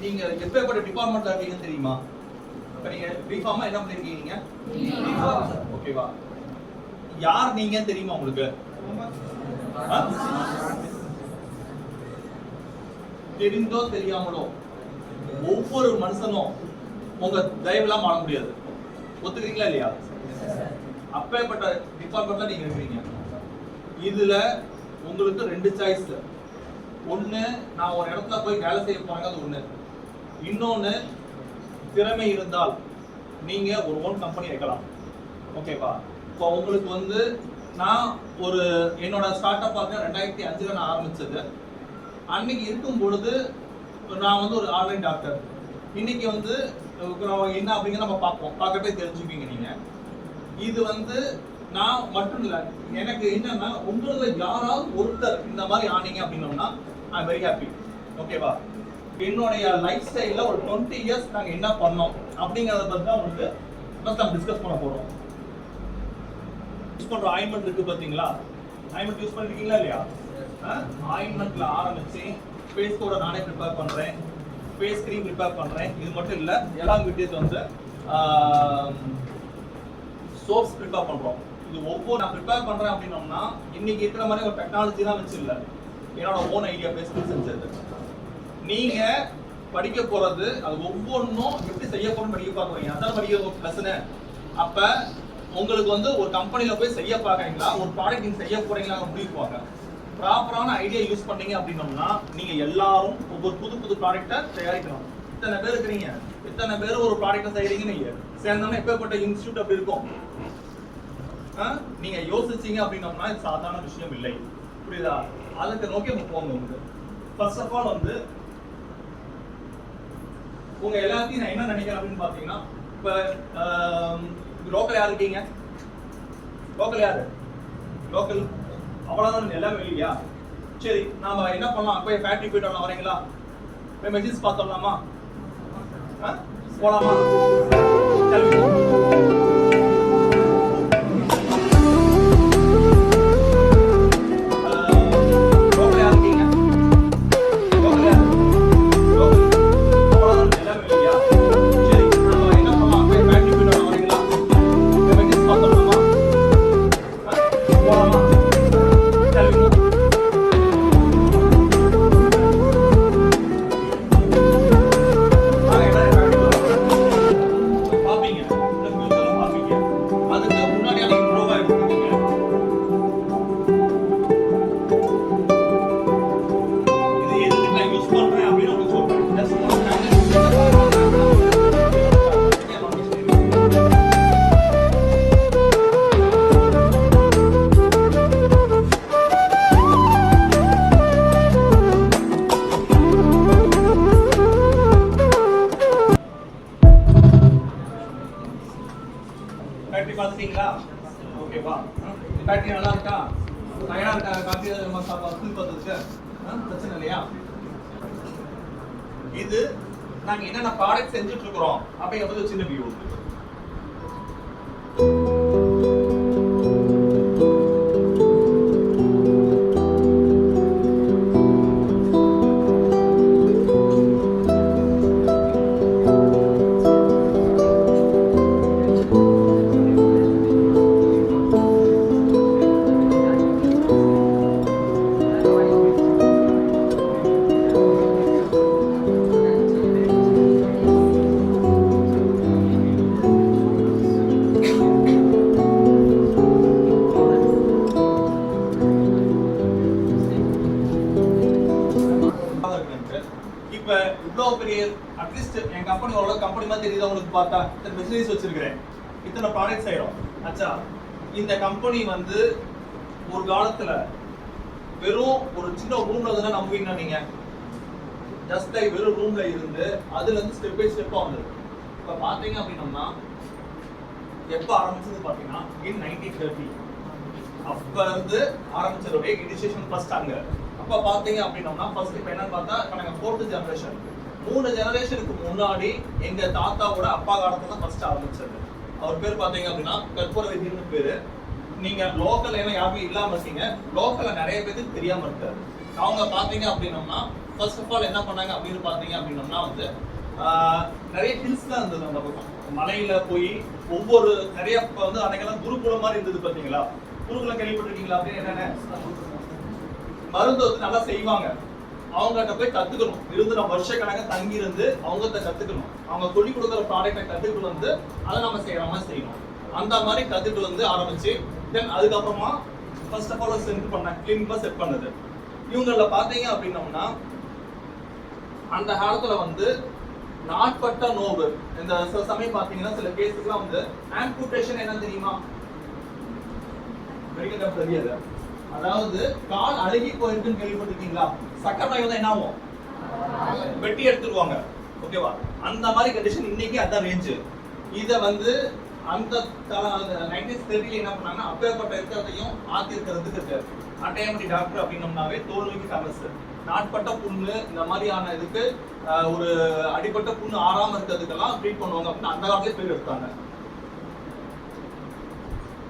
நீங்க எப்பேற்பட்ட டிபார்ட்மெண்ட்ல இருக்கீங்கன்னு தெரியுமா? இப்ப நீங்க பிஃபார்மா என்ன பண்ணிருக்கீங்க? ஓகேவா? யார் நீங்க தெரியுமா உங்களுக்கு? தெரிந்தோ தெரியாமலோ ஒவ்வொரு மனுஷனும் உங்க தயவுலாம் மாற முடியாது. ஒத்துக்கிறீங்களா இல்லையா? அப்பேற்பட்ட டிபார்ட்மெண்ட்ல நீங்க இருக்கீங்க. இதுல உங்களுக்கு ரெண்டு சாய்ஸ். ஒண்ணு, நான் ஒரு இடத்துல போய் வேலை செய்ய போறேங்க, அது ஒண்ணு. இன்னொன்னு, திறமை இருந்தால் நீங்க ஒரு ஓன் கம்பெனி வைக்கலாம். ஓகேவா? இப்போ உங்களுக்கு வந்து நான் ஒரு என்னோட ஸ்டார்ட் அப் பார்த்து 2005 நான் ஆரம்பிச்சது. அன்னைக்கு இருக்கும் பொழுது நான் வந்து ஒரு ஆன்லைன் டாக்டர். இன்னைக்கு வந்து என்ன அப்படிங்கிற நம்ம பார்க்கவே தெரிஞ்சுப்பீங்க நீங்க. இது வந்து நான் மட்டும் இல்லை, எனக்கு என்னன்னா உங்கள யாராவது ஒருத்தர் இந்த மாதிரி ஆனீங்க அப்படின்னோம்னா ஐ எம் வெரி ஹாப்பி. ஓகேவா? என்னுடைய லைஃப் ஸ்டைல்ல ஒரு 20 இயர்ஸ் நாங்க என்ன பண்ணோம் அப்படிங்கறத பத்தி தான் உங்களுக்கு ஃபர்ஸ்ட் நம்ம டிஸ்கஸ் பண்ண போறோம். யூஸ் பண்ற ஆயின்மெண்ட் இருக்கு பாத்தீங்களா? ஆயின்மெண்ட் யூஸ் பண்ணிருக்கீங்களா இல்லையா? ஆயின்மெண்ட்ல ஆரம்பிச்சு ஃபேஸ் கூட நானே ப்ரிப்பேர் பண்றேன், ஃபேஸ் கிரீம் ப்ரிப்பேர் பண்றேன். இது மட்டும் இல்ல, எல்லா வீடியோஸ் வந்து சோப்ஸ் ப்ரிப்பேர் பண்றோம். இது ஒவ்வொரு நான் ப்ரிப்பேர் பண்றேன் அப்படின்னோம்னா இன்னைக்கு இருக்கிற மாதிரி ஒரு டெக்னாலஜி தான் வச்சு இல்லை, என்னோட ஓன் ஐடியா பேஸ் பண்ணி செஞ்சது. நீங்க படிக்க போறது அது ஒவ்வொன்றும் எப்படி செய்ய போறோம்னு படிக்க பார்க்குறீங்க. அதான் படிக்க லெசனு. அப்ப உங்களுக்கு வந்து ஒரு கம்பெனில போய் செய்ய பார்க்கறீங்களா, ஒரு ப்ராடக்ட் நீங்க செய்ய போறீங்களா முடிவுக்குவாங்க. ப்ராப்பரான ஐடியா யூஸ் பண்ணீங்க அப்படின்னோம்னா நீங்க எல்லாரும் ஒவ்வொரு புது புது ப்ராடக்ட்டை தயாரிக்கணும். இத்தனை பேர் இருக்கிறீங்க, இத்தனை பேர் ஒரு ப்ராடக்ட்டை செய்யறீங்க. நீங்க சேர்ந்தோம்னா எப்பேற்பட்ட இன்ஸ்டியூட் அப்படி இருக்கும். நீங்க யோசிச்சீங்க அப்படின்னோம்னா இது சாதாரண விஷயம் இல்லை. புரியுதா? அதுக்கு நோக்கி போங்க. உங்களுக்கு ஃபர்ஸ்ட் ஆஃப் ஆல் வந்து உங்க எல்லாத்தையும் நான் என்ன நினைக்கிறேன் அப்படின்னு பாத்தீங்கன்னா, இப்ப லோக்கல் யார் இருக்கீங்க? லோக்கல் யாரு? லோக்கல் அவ்வளவுதான், எல்லாமே இல்லையா? சரி, நாம என்ன பண்ணலாம்? போய் ஃபேக்டரி போயிட்டு வரலாம். வரீங்களா? போய் மெஷின்ஸ் பார்த்துடலாமா? போலாமா? பாத்துட்டீங்களா? ஓகேவா? பேட்டரி நல்லா இருக்கா? தயாரா இருக்கா? காஃபி ஃபுல் பார்த்ததுக்கு பிரச்சனை இல்லையா? இது நாங்க என்னென்ன ப்ராடக்ட் செஞ்சுட்டு இருக்கிறோம் அப்படிங்கிறது ஒரு சின்ன வியூ. இப்ப இவ்வளவு பெரிய அட்லீஸ்ட் என் கம்பெனி ஓரளவு கம்பெனி மாதிரி தெரியுது உங்களுக்கு பார்த்தா. இத்தனை பிசினஸ் வச்சிருக்கிறேன், இத்தனை ப்ராடக்ட் செய்யறோம். அச்சா, இந்த கம்பெனி வந்து ஒரு காலத்துல வெறும் ஒரு சின்ன ரூம்ல தான் நம்புவீங்கன்னா நீங்க ஜஸ்ட் லைக் வெறும் ரூம்ல இருந்து அதுல இருந்து ஸ்டெப் பை ஸ்டெப்பா வந்தது. இப்ப பாத்தீங்க அப்படின்னோம்னா எப்ப ஆரம்பிச்சது பாத்தீங்கன்னா இன் 1930 அப்ப இருந்து ஆரம்பிச்சதோட இனிஷியேஷன் ஃபர்ஸ்ட் அங்க. அப்ப பாத்தீங்க அப்படின்னோம்னா ஃபர்ஸ்ட் இப்ப என்னன்னு பார்த்தா இப்ப நாங்க 4th ஜெனரேஷன். 3 ஜெனரேஷனுக்கு முன்னாடி எங்க தாத்தாவோட அப்பா காலத்துல தான் ஃபர்ஸ்ட் ஆரம்பிச்சது. அவர் பேர் பாத்தீங்க அப்படின்னா கற்பூர வைத்தியர்னு பேரு. நீங்க லோக்கல் யாருமே இல்லாம இருக்கீங்க, லோக்கல்ல நிறைய பேருக்கு தெரியாம இருக்காரு. அவங்க பாத்தீங்க அப்படின்னோம்னா ஃபர்ஸ்ட் ஆஃப் ஆல் என்ன பண்ணாங்க அப்படின்னு பார்த்தீங்க அப்படின்னோம்னா வந்து நிறைய ஹில்ஸ் தான் இருந்தது அந்த பக்கம். மலையில போய் ஒவ்வொரு நிறைய வந்து அன்னைக்கெல்லாம் குருகுலம் மாதிரி இருந்தது பார்த்தீங்களா? குருகுலம் கேள்விப்பட்டிருக்கீங்களா? அப்படின்னு என்னென்ன மருந்து வந்து நல்லா செய்வாங்க. அவங்ககிட்ட போய் கத்துக்கணும். இருந்து நம்ம வருஷ கணக்காக தங்கி இருந்து அவங்ககிட்ட கத்துக்கணும். அவங்க சொல்லி கொடுக்குற ப்ராடக்டை கத்துக்கிட்டு வந்து அதை நம்ம செய்யற மாதிரி செய்யணும். அந்த மாதிரி கத்துக்கிட்டு வந்து ஆரம்பிச்சு தென் அதுக்கப்புறமா ஃபர்ஸ்ட் ஆஃப் ஆல் செட் பண்ண கிளினிக்கா செட் பண்ணது. இவங்கள பாத்தீங்க அப்படின்னோம்னா அந்த காலத்துல வந்து நாட்பட்ட நோவு இந்த சில சமயம் பாத்தீங்கன்னா சில கேஸுக்குலாம் வந்து ஆம்புடேஷன் என்ன தெரியுமா? மெடிக்கல் தெரியாது. அதாவது கால் அழுகி போயிருக்குன்னு கேள்விப்பட்டிருக்கீங்களா? சக்கரை நோய் வந்து என்ன ஆகும்? வெட்டி எடுத்துருவாங்க. ஓகேவா? அந்த மாதிரி கண்டிஷன் இன்னைக்கு அதான் ரேஞ்சு. இத வந்து அந்த 1930 என்ன பண்ணாங்கன்னா அப்பேற்பட்ட இருக்கிறதையும் ஆத்தி இருக்கிறதுக்கு அட்டையமடி டாக்டர் அப்படின்னோம்னாவே தோல் நோய்க்கு ஃபேமஸ். நாட்பட்ட புண்ணு இந்த மாதிரியான இதுக்கு ஒரு அடிப்பட்ட புண்ணு ஆறாம இருக்கிறதுக்கெல்லாம் ட்ரீட் பண்ணுவாங்க அப்படின்னு அந்த காலத்துல பேர் எடுத்தாங்க.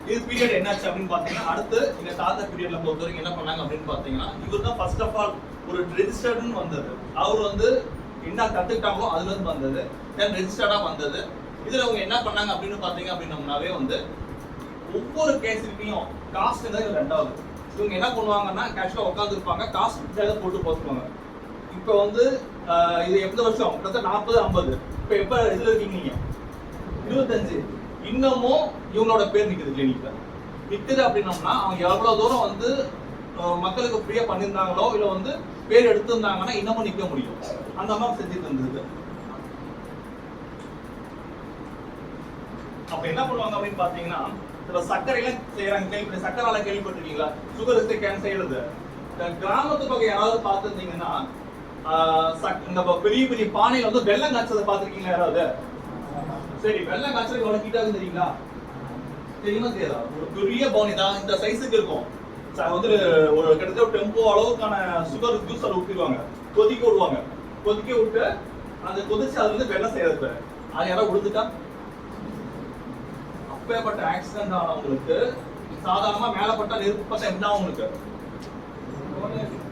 இது பீரியட் என்னாச்சு அப்படின்னு பாத்தீங்கன்னா அடுத்து இந்த தாத்தா பீரியட்ல பொறுத்த வரைக்கும் என்ன பண்ணாங்க அப்படின்னு பாத்தீங்கன்னா இவர் தான் ஃபர்ஸ்ட் ஆஃப் ஆல் ஒரு ரெஜிஸ்டர்டுன்னு வந்தது. அவர் வந்து என்ன கத்துக்கிட்டாங்களோ அதுல இருந்து வந்தது. தென் ரெஜிஸ்டர்டா வந்தது. இதுல அவங்க என்ன பண்ணாங்க அப்படின்னு பாத்தீங்க அப்படின்னோம்னாவே வந்து ஒவ்வொரு கேஸுக்கும் காஸ்ட் தான் ரெண்டாவது. இவங்க என்ன பண்ணுவாங்கன்னா கேஷுவலா உட்காந்து இருப்பாங்க. காஸ்ட் போட்டு போட்டுருவாங்க. இப்ப வந்து இது எந்த வருஷம் 40 50 இப்ப எப்ப இதுல இருக்கீங்க நீங்க 25 இன்னமும் இவங்களோட பேர் நிக்குது கிளினிக்ல. நிக்குது அப்படின்னோம்னா அவங்க எவ்வளவு தூரம் வந்து மக்களுக்கு ஃப்ரீயா பண்ணியிருந்தாங்களோ இல்ல வந்து பேர் எடுத்திருந்தாங்கன்னா இன்னமும் நிக்க முடியும். அந்த மாதிரி செஞ்சுட்டு இருந்தது. அப்ப என்ன பண்ணுவாங்க அப்படின்னு பாத்தீங்கன்னா சர்க்கரையில செய்யறாங்க. சர்க்கரை கேள்விப்பட்டிருக்கீங்களா? சுகர் கேன் செய்யறது. கிராமத்து பக்கம் யாராவது பார்த்துருந்தீங்கன்னா இந்த பெரிய பெரிய பானையில வந்து வெள்ளம் காய்ச்சதை பார்த்திருக்கீங்களா யாராவது? சரி, வெள்ளம் காய்ச்சல் எவ்வளவு ஹீட்டாக தெரியுங்களா? தெரியுமா தெரியாதா? ஒரு பெரிய பானை தான் இந்த சைஸுக்கு இருக்கும். வந்து ஒரு கிட்டத்தட்ட டெம்போ அளவுக்கான சுகர் ஜூஸ் அதை ஊற்றிடுவாங்க. கொதிக்க விடுவாங்க. கொதிக்க விட்டு அந்த கொதிச்சு அதுல இருந்து வெள்ளம் செய்யறது. அது யாராவது விழுந்துட்டா அப்பேற்பட்ட ஆக்சிடென்ட் ஆனவங்களுக்கு சாதாரணமா மேலப்பட்ட நெருப்பு பார்த்தா என்ன அவங்களுக்கு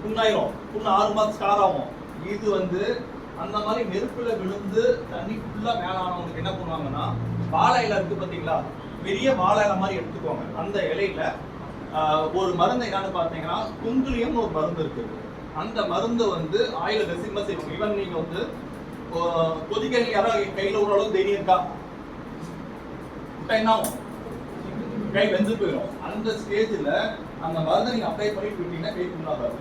புண்ணாயிரும். புண்ணு 6 மாதம் ஸ்டார் ஆகும். இது வந்து அந்த மாதிரி நெருப்புல விழுந்து தண்ணி ஃபுல்லா மேல ஆனவங்களுக்கு என்ன பண்ணுவாங்கன்னா வாழை இலை இருக்கு பாத்தீங்களா? பெரிய வாழை இலை மாதிரி எடுத்துக்குவாங்க. அந்த இலையில ஒரு மருந்து என்னன்னு பாத்தீங்கன்னா குங்குலியம் ஒரு மருந்து இருக்கு. அந்த மருந்து வந்து ஆயில ரெசிமா செய்வாங்க. ஈவன் நீங்க வந்து கொதிக்கை யாராவது கையில ஓரளவு தைரியம் இருக்கா? என்ன ஆகும்? கை வெந்து போயிடும். அந்த ஸ்டேஜ்ல அந்த மருந்தை நீங்க அப்ளை பண்ணிட்டு விட்டீங்கன்னா கை புண்ணாகாது.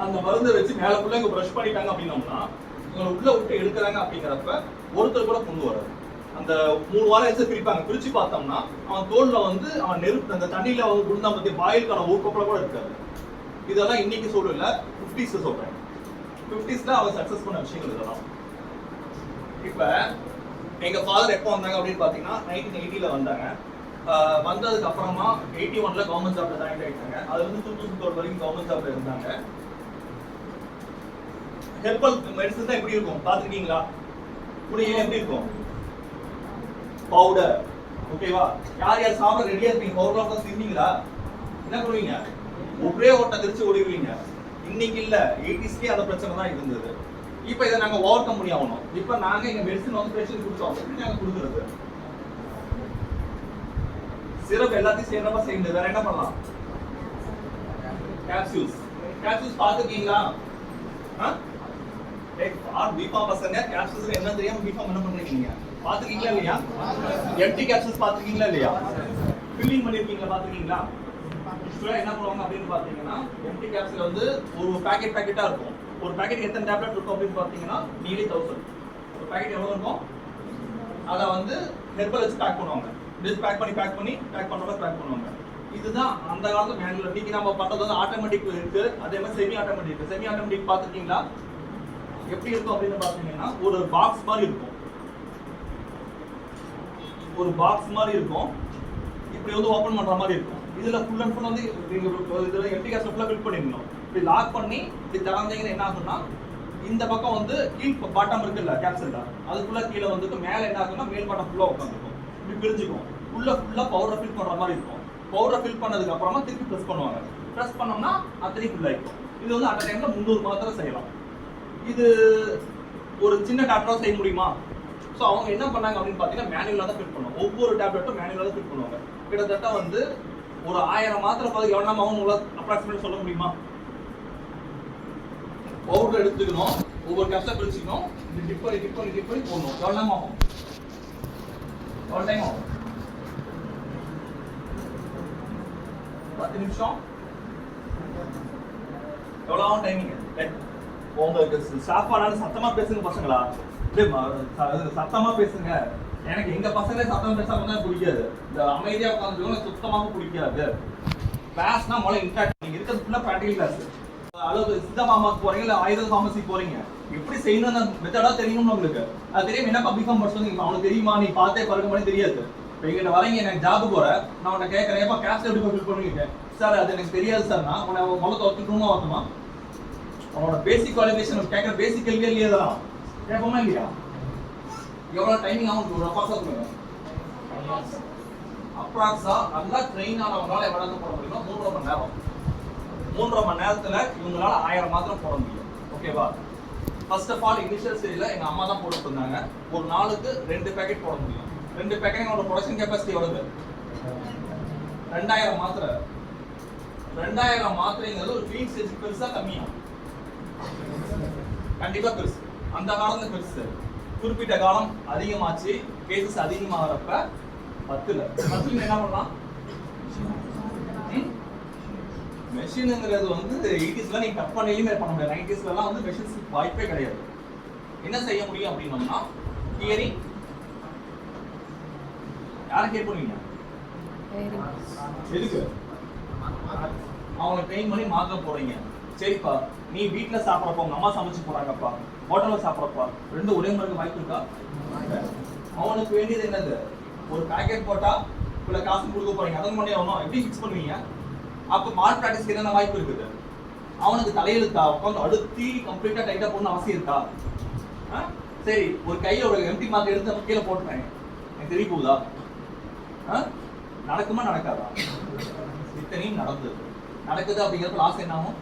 அந்த மருந்தை வச்சு மேல ஃபுல்லா இங்க பிரஷ் பண்ணிட்டாங்க அப்படின்னோம்னா உங்களை உள்ள விட்டு எடுக்கிறாங்க அப்படிங்கிறப்ப ஒருத்தர் கூட புண்ணு வராது. அந்த 3 வாரம் எடுத்து பிரிப்பாங்க. பிரிச்சு பார்த்தோம்னா அவன் தோல்ல வந்து அவன் நெருப்பு அந்த தண்ணியில வந்து குண்டா பத்தி வாயிலுக்கான ஒரு கொப்பளம் கூட இருக்காது. இதெல்லாம் இன்னைக்கு சொல்லல, 50s சொல்றேன். 50sல அவன் சக்சஸ் பண்ண விஷயங்கள் இதெல்லாம். இப்ப எங்க ஃபாதர் எப்போ வந்தாங்க அப்படின்னு பாத்தீங்கன்னா 1980ல வந்தாங்க. வந்ததுக்கு அப்புறமா 81ல கவர்மெண்ட் ஜாப்ல ஜாயின் ஆயிட்டாங்க. அதுல இருந்து 2012 வரைக்கும் கவர்மெண்ட் ஜாப்ல இருந்தாங்க. ஹெர்பல் மெடிசன் தான் எப்படி இருக்கும் பாத்துருக்கீங்களா? குடியில எப்படி இருக்கும்? பவுடர். ஓகேவா? யார் யார் சாப்பிட ரெடியா இருப்பீங்க? பவுடர் தான் தின்னீங்களா? என்ன பண்ணுவீங்க? ஒரே ஓட்ட திருச்சி ஓடிடுவீங்க. இன்னைக்கு இல்ல, 80ஸ்லயே அந்த பிரச்சனை தான் இருந்தது. இப்ப இதை நாங்க ஓவர் கம் பண்ணி ஆகணும். இப்ப நாங்க எங்க மெடிசன் வந்து பேஷண்ட் கொடுத்தோம். எப்படி நாங்க கொடுக்குறது? சிரப் எல்லாத்தையும் சேர்ந்தமா செய்யுது. வேற என்ன பண்ணலாம்? கேப்சூல்ஸ். கேப்சூல்ஸ் பாத்துக்கீங்களா? பிஃபார்ம் பசங்க கேப்சூல்ஸ் என்ன தெரியாம பிஃபார்ம் என்ன பண்றீங்க? பாத்துக்கீங்களா இல்லையா? எம்டி கேப்சூல்ஸ் பாத்துக்கீங்களா இல்லையா? ஃபில்லிங் பண்ணிருக்கீங்களா? பாத்துக்கீங்களா? என்ன பண்ணுவாங்க அப்படின்னு பாத்தீங்கன்னா எம்டி கேப்சூல் வந்து ஒரு பாக்கெட்டா இருக்கும். ஒரு பாக்கெட் எத்தனை டேப்லெட் இருக்கும் அப்படின்னு பாத்தீங்கன்னா நியர்லி 1000. ஒரு பாக்கெட் எவ்வளவு இருக்கும்? அதை வந்து ஹெர்பல் வச்சு பேக் பண்ணுவாங்க. பேக் பண்ணி பேக் பண்ணுவாங்க. இதுதான் அந்த காலத்து மேனுவல். இன்னைக்கு நம்ம பண்றது வந்து ஆட்டோமேட்டிக் இருக்கு. அதே மாதிரி செமி ஆட்டோமேட்டிக். செமி ஆட்டோமேட்டிக் பாத்துருக்கீங்களா? எப்படி இருக்கும் அப்படின்னு பாத்தீங்கன்னா ஒரு பாக்ஸ் மாதிரி இருக்கும். இப்படி வந்து ஓபன் பண்ற மாதிரி இருக்கும். இதுல ஃபுல் அண்ட் ஃபுல் வந்து இதுல எம்டி கேப்சூல் ஃபுல்லா ஃபில் பண்ணிடணும். இப்படி லாக் பண்ணி இப்படி திறந்தீங்கன்னா என்ன ஆகும்னா இந்த பக்கம் வந்து கீழ் பாட்டம் இருக்குல்ல கேப்சூல்ல அதுக்குள்ள கீழே வந்துட்டு மேல என்ன ஆகும்னா மேல் பாட்டம் ஃபுல்லா உட்காந்துருக்கும். இப்படி பிரிஞ்சுக்கும். ஃபுல்லா பவுடர் ஃபில் பண்ற மாதிரி இருக்கும். பவுடர் ஃபில் பண்ணதுக்கு அப்புறமா திருப்பி பிரஸ் பண்ணுவாங்க. பிரஸ் பண்ணோம்னா அத்தனை ஃபுல் ஆயிடும். இது வந்து அட் டைம்ல 300 மாத்திரை செய்யலாம். இது ஒரு சின்ன டாக்டரா செய்ய முடியுமா? ஸோ அவங்க என்ன பண்ணாங்க அப்படின்னு பார்த்தீங்கன்னா மேனுவலாக தான் ஃபிட் பண்ணுவாங்க. ஒவ்வொரு டேப்லெட்டும் மேனுவலாக தான் ஃபிட் பண்ணுவாங்க. கிட்டத்தட்ட வந்து ஒரு 1000 மாத்திரை பார்த்து எவ்வளோ ஆகும் உங்களால் அப்ராக்சிமேட் சொல்ல முடியுமா? பவுடர் எடுத்துக்கணும், ஒவ்வொரு கேப்ஸாக பிரிச்சுக்கணும், டிப் பண்ணி போடணும். எவ்வளோ நேரம் ஆகும்? எவ்வளோ டைம் ஆகும்? 10 நிமிஷம். எவ்வளோ ஆகும் டைமிங்? உங்களுக்கு ஸ்டாஃபானாலும் சத்தமா பேசுங்க பசங்களா, சத்தமா பேசுங்க. எனக்கு எங்க பசங்களே சத்தமா பேசாம தான் பிடிக்காது. இந்த அமைதியா உட்காந்து சுத்தமாக பிடிக்காது. கிளாஸ்னா முதல்ல இன்ட்ராக்ட், நீங்க இருக்கிறது ஃபுல்லா ப்ராக்டிகல் கிளாஸ். அளவு சித்த மாமாக்கு போறீங்க இல்ல ஆயுத ஃபார்மசி போறீங்க, எப்படி செய்யணும் மெத்தடா தெரியும்னு உங்களுக்கு அது தெரியும். என்ன பப்ளிக் ஃபார்ம் படிச்சு அவனுக்கு தெரியுமா? நீ பார்த்தே பழக்க மாதிரி தெரியாது. இப்போ எங்கிட்ட வரீங்க, எனக்கு ஜாபு போற, நான் உன்னை கேட்கறேன், ஏப்பா கேப்ஸ் எப்படி ஃபில் பண்ணுவீங்க? சார் அது எனக்கு தெரியாது சார். நான் உன்னை முதல்ல ஒத்துக்கணுமா வரணுமா? அவனோட பேசிக் குவாலிஃபிகேஷன் கேட்குற பேசிக் கேள்வியே இல்லையா? தான் கேட்போமா இல்லையா? எவ்வளோ டைமிங் ஆகும் ஒரு அப்பாஸா சொல்லுங்க. அப்ராக்ஸா நல்லா ட்ரெயின் ஆனவங்களால எவ்வளோ போட முடியுமோ 3.5 மணி நேரம். 3.5 மணி நேரத்தில் இவங்களால 1000 மாத்திரம் போட முடியும். ஓகேவா? ஃபர்ஸ்ட் ஆஃப் ஆல் இனிஷியல் ஸ்டேஜில் எங்கள் அம்மா தான் போட்டு இருந்தாங்க. ஒரு நாளுக்கு 2 பேக்கெட் போட முடியும். 2 பேக்கெட் என்னோட ப்ரொடக்ஷன் கெப்பாசிட்டி எவ்வளவு? 2000 மாத்திரை. 2000 மாத்திரைங்கிறது ஒரு ஃபீட் ஸ்டேஜ் பெருசா கம்மியா? கண்டிப்பா பெருசு. அந்த காலத்துல பெருசு. குறிப்பிட்ட காலம் அதிகமாச்சு, கேசஸ் அதிகமாகிறப்ப 10ல என்ன பண்ணலாம்? மெஷினுங்கிறது வந்து 80ஸ்ல நீங்க கட் பண்ணலையுமே பண்ண முடியாது. 90ஸ்லாம் வந்து மெஷின்ஸ் வாய்ப்பே கிடையாது. என்ன செய்ய முடியும் அப்படின்னோம்னா தியரி யாரை கேட் பண்ணுவீங்க? எதுக்கு? அவங்களை ட்ரெயின் பண்ணி மாத்திரை போறீங்க. சரிப்பா, நீ வீட்டுல சாப்பிட்றப்பா, உங்க அம்மா சமைச்சு போறாங்கப்பா, ஹோட்டல்ல சாப்பிட்றப்பா, ரெண்டும் ஒரே மாதிரி வாய்ப்பு இருக்கா? அவனுக்கு வேண்டியது என்னது? ஒரு பேக்கெட் போட்டா இவ்வளோ காசு கொடுக்க போறீங்க, அதன் பண்ணி ஆகணும். எப்படி ஃபிக்ஸ் பண்ணுவீங்க? அப்போ மால் ப்ராக்டிஸ்க்கு என்னென்ன வாய்ப்பு இருக்குது? அவனுக்கு தலையெழுத்தா உட்காந்து அழுத்தி கம்ப்ளீட்டா டைட்டா போடணும் அவசியம் இருக்கா? சரி, ஒரு கையில ஒரு எம்டி மாத்திரை எடுத்து கீழே போட்டுறேன், எனக்கு தெரிய போகுதா? நடக்குமா நடக்காதா? இத்தனையும் நடக்குது அப்படிங்கிறப்ப லாஸ் என்ன ஆகும்?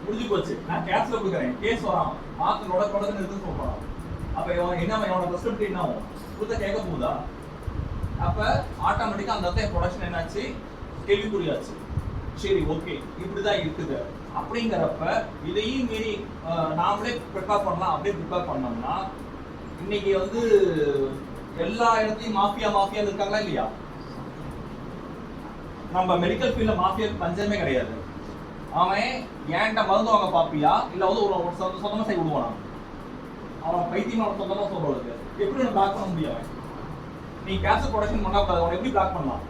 முடிஞ்சு போச்சு. நான் கேஸ்ல கொடுக்குறேன், கேஸ் வரான், மாத்திரோட தொடர்ந்து எடுத்து சொல்றான். அப்ப என்ன அவனோட ரெஸ்பெக்ட் என்ன ஆகும்? கொடுத்த கேட்க போகுதா? அப்ப ஆட்டோமேட்டிக்கா அந்த இடத்துல ப்ரொடக்ஷன் என்னாச்சு? கேள்விக்குறியாச்சு. சரி, ஓகே, இப்படிதான் இருக்குது அப்படிங்கிறப்ப இதையும் மீறி நாமளே ப்ரிப்பேர் பண்ணலாம். அப்படியே ப்ரிப்பேர் பண்ணோம்னா இன்னைக்கு வந்து எல்லா இடத்துலயும் மாஃபியா இருக்காங்களா இல்லையா? நம்ம மெடிக்கல் ஃபீல்ட்ல மாஃபியா பஞ்சமே கிடையாது. அவன் ஏன்ட்ட மருந்து வாங்க பாப்பியா இல்ல வந்து ஒரு சொந்தமா செய்ய விடுவானா? அவன் பைத்தியமா சொந்தமா சொல்றதுக்கு எப்படி ஒன்று பிளாக் பண்ண முடியும்? நீ கேன்சர் ப்ரொடக்ஷன் பண்ண கூடாது, அவனை எப்படி பிளாக் பண்ணலாம்?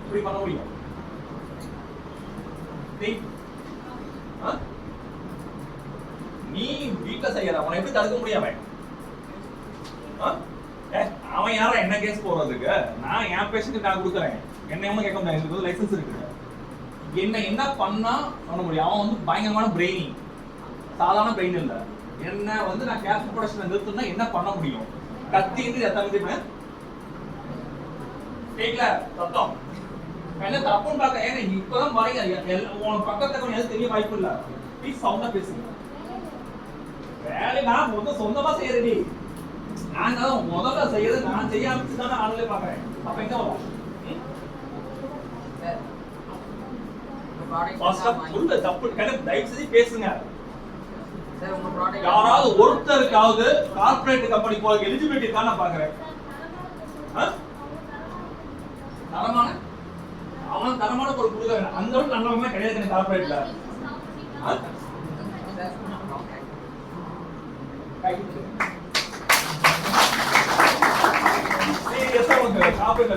எப்படி பண்ண முடியும்? நீ வீட்டுல செய்யற அவனை எப்படி தடுக்க முடியும்? அவன் யாரா என்ன கேஸ் போடுறதுக்கு? நான் என் பேஷண்ட்டுக்கு நான் கொடுக்குறேன், என்ன கேட்க முடியாது, எனக்கு லைசன்ஸ் இருக்கு. என்ன பண்ணா பண்ண முடியும்? அவன் வந்து பயங்கரமான பிரெயினி, சாதாரண பிரெயின் இல்ல. என்ன வந்து நான் கேன்சர் ப்ரொடக்ஷன் நிறுத்தினா என்ன பண்ண முடியும்? கத்தின்னு எத்தனை கேட்கல சத்தம் என்ன தப்புன்னு பார்க்க. ஏன்னா இப்பதான் பாருங்க, உனக்கு பக்கத்துல எதுவும் தெரிய வாய்ப்பு இல்ல. ப்ளீஸ் சவுண்டா பேசுங்க. வேலை நான் முதல்ல சொந்தமா செய்யறடி, நான் முதல்ல செய்யறது நான் செய்ய ஆரம்பிச்சுதான் ஆளுநே பாக்குறேன். அப்ப எங்க வரும்? பேசுங்க. யாராவது ஒருத்தருக்காவது கார்பரேட் கம்பெனி போல எலிஜிபிலிட்டி இருக்கா நான் பாக்குறேன். தரமான அவன் தரமான பொருள் கொடுக்க அந்த அளவுக்கு நல்லவங்க கிடையாது கார்பரேட்ல.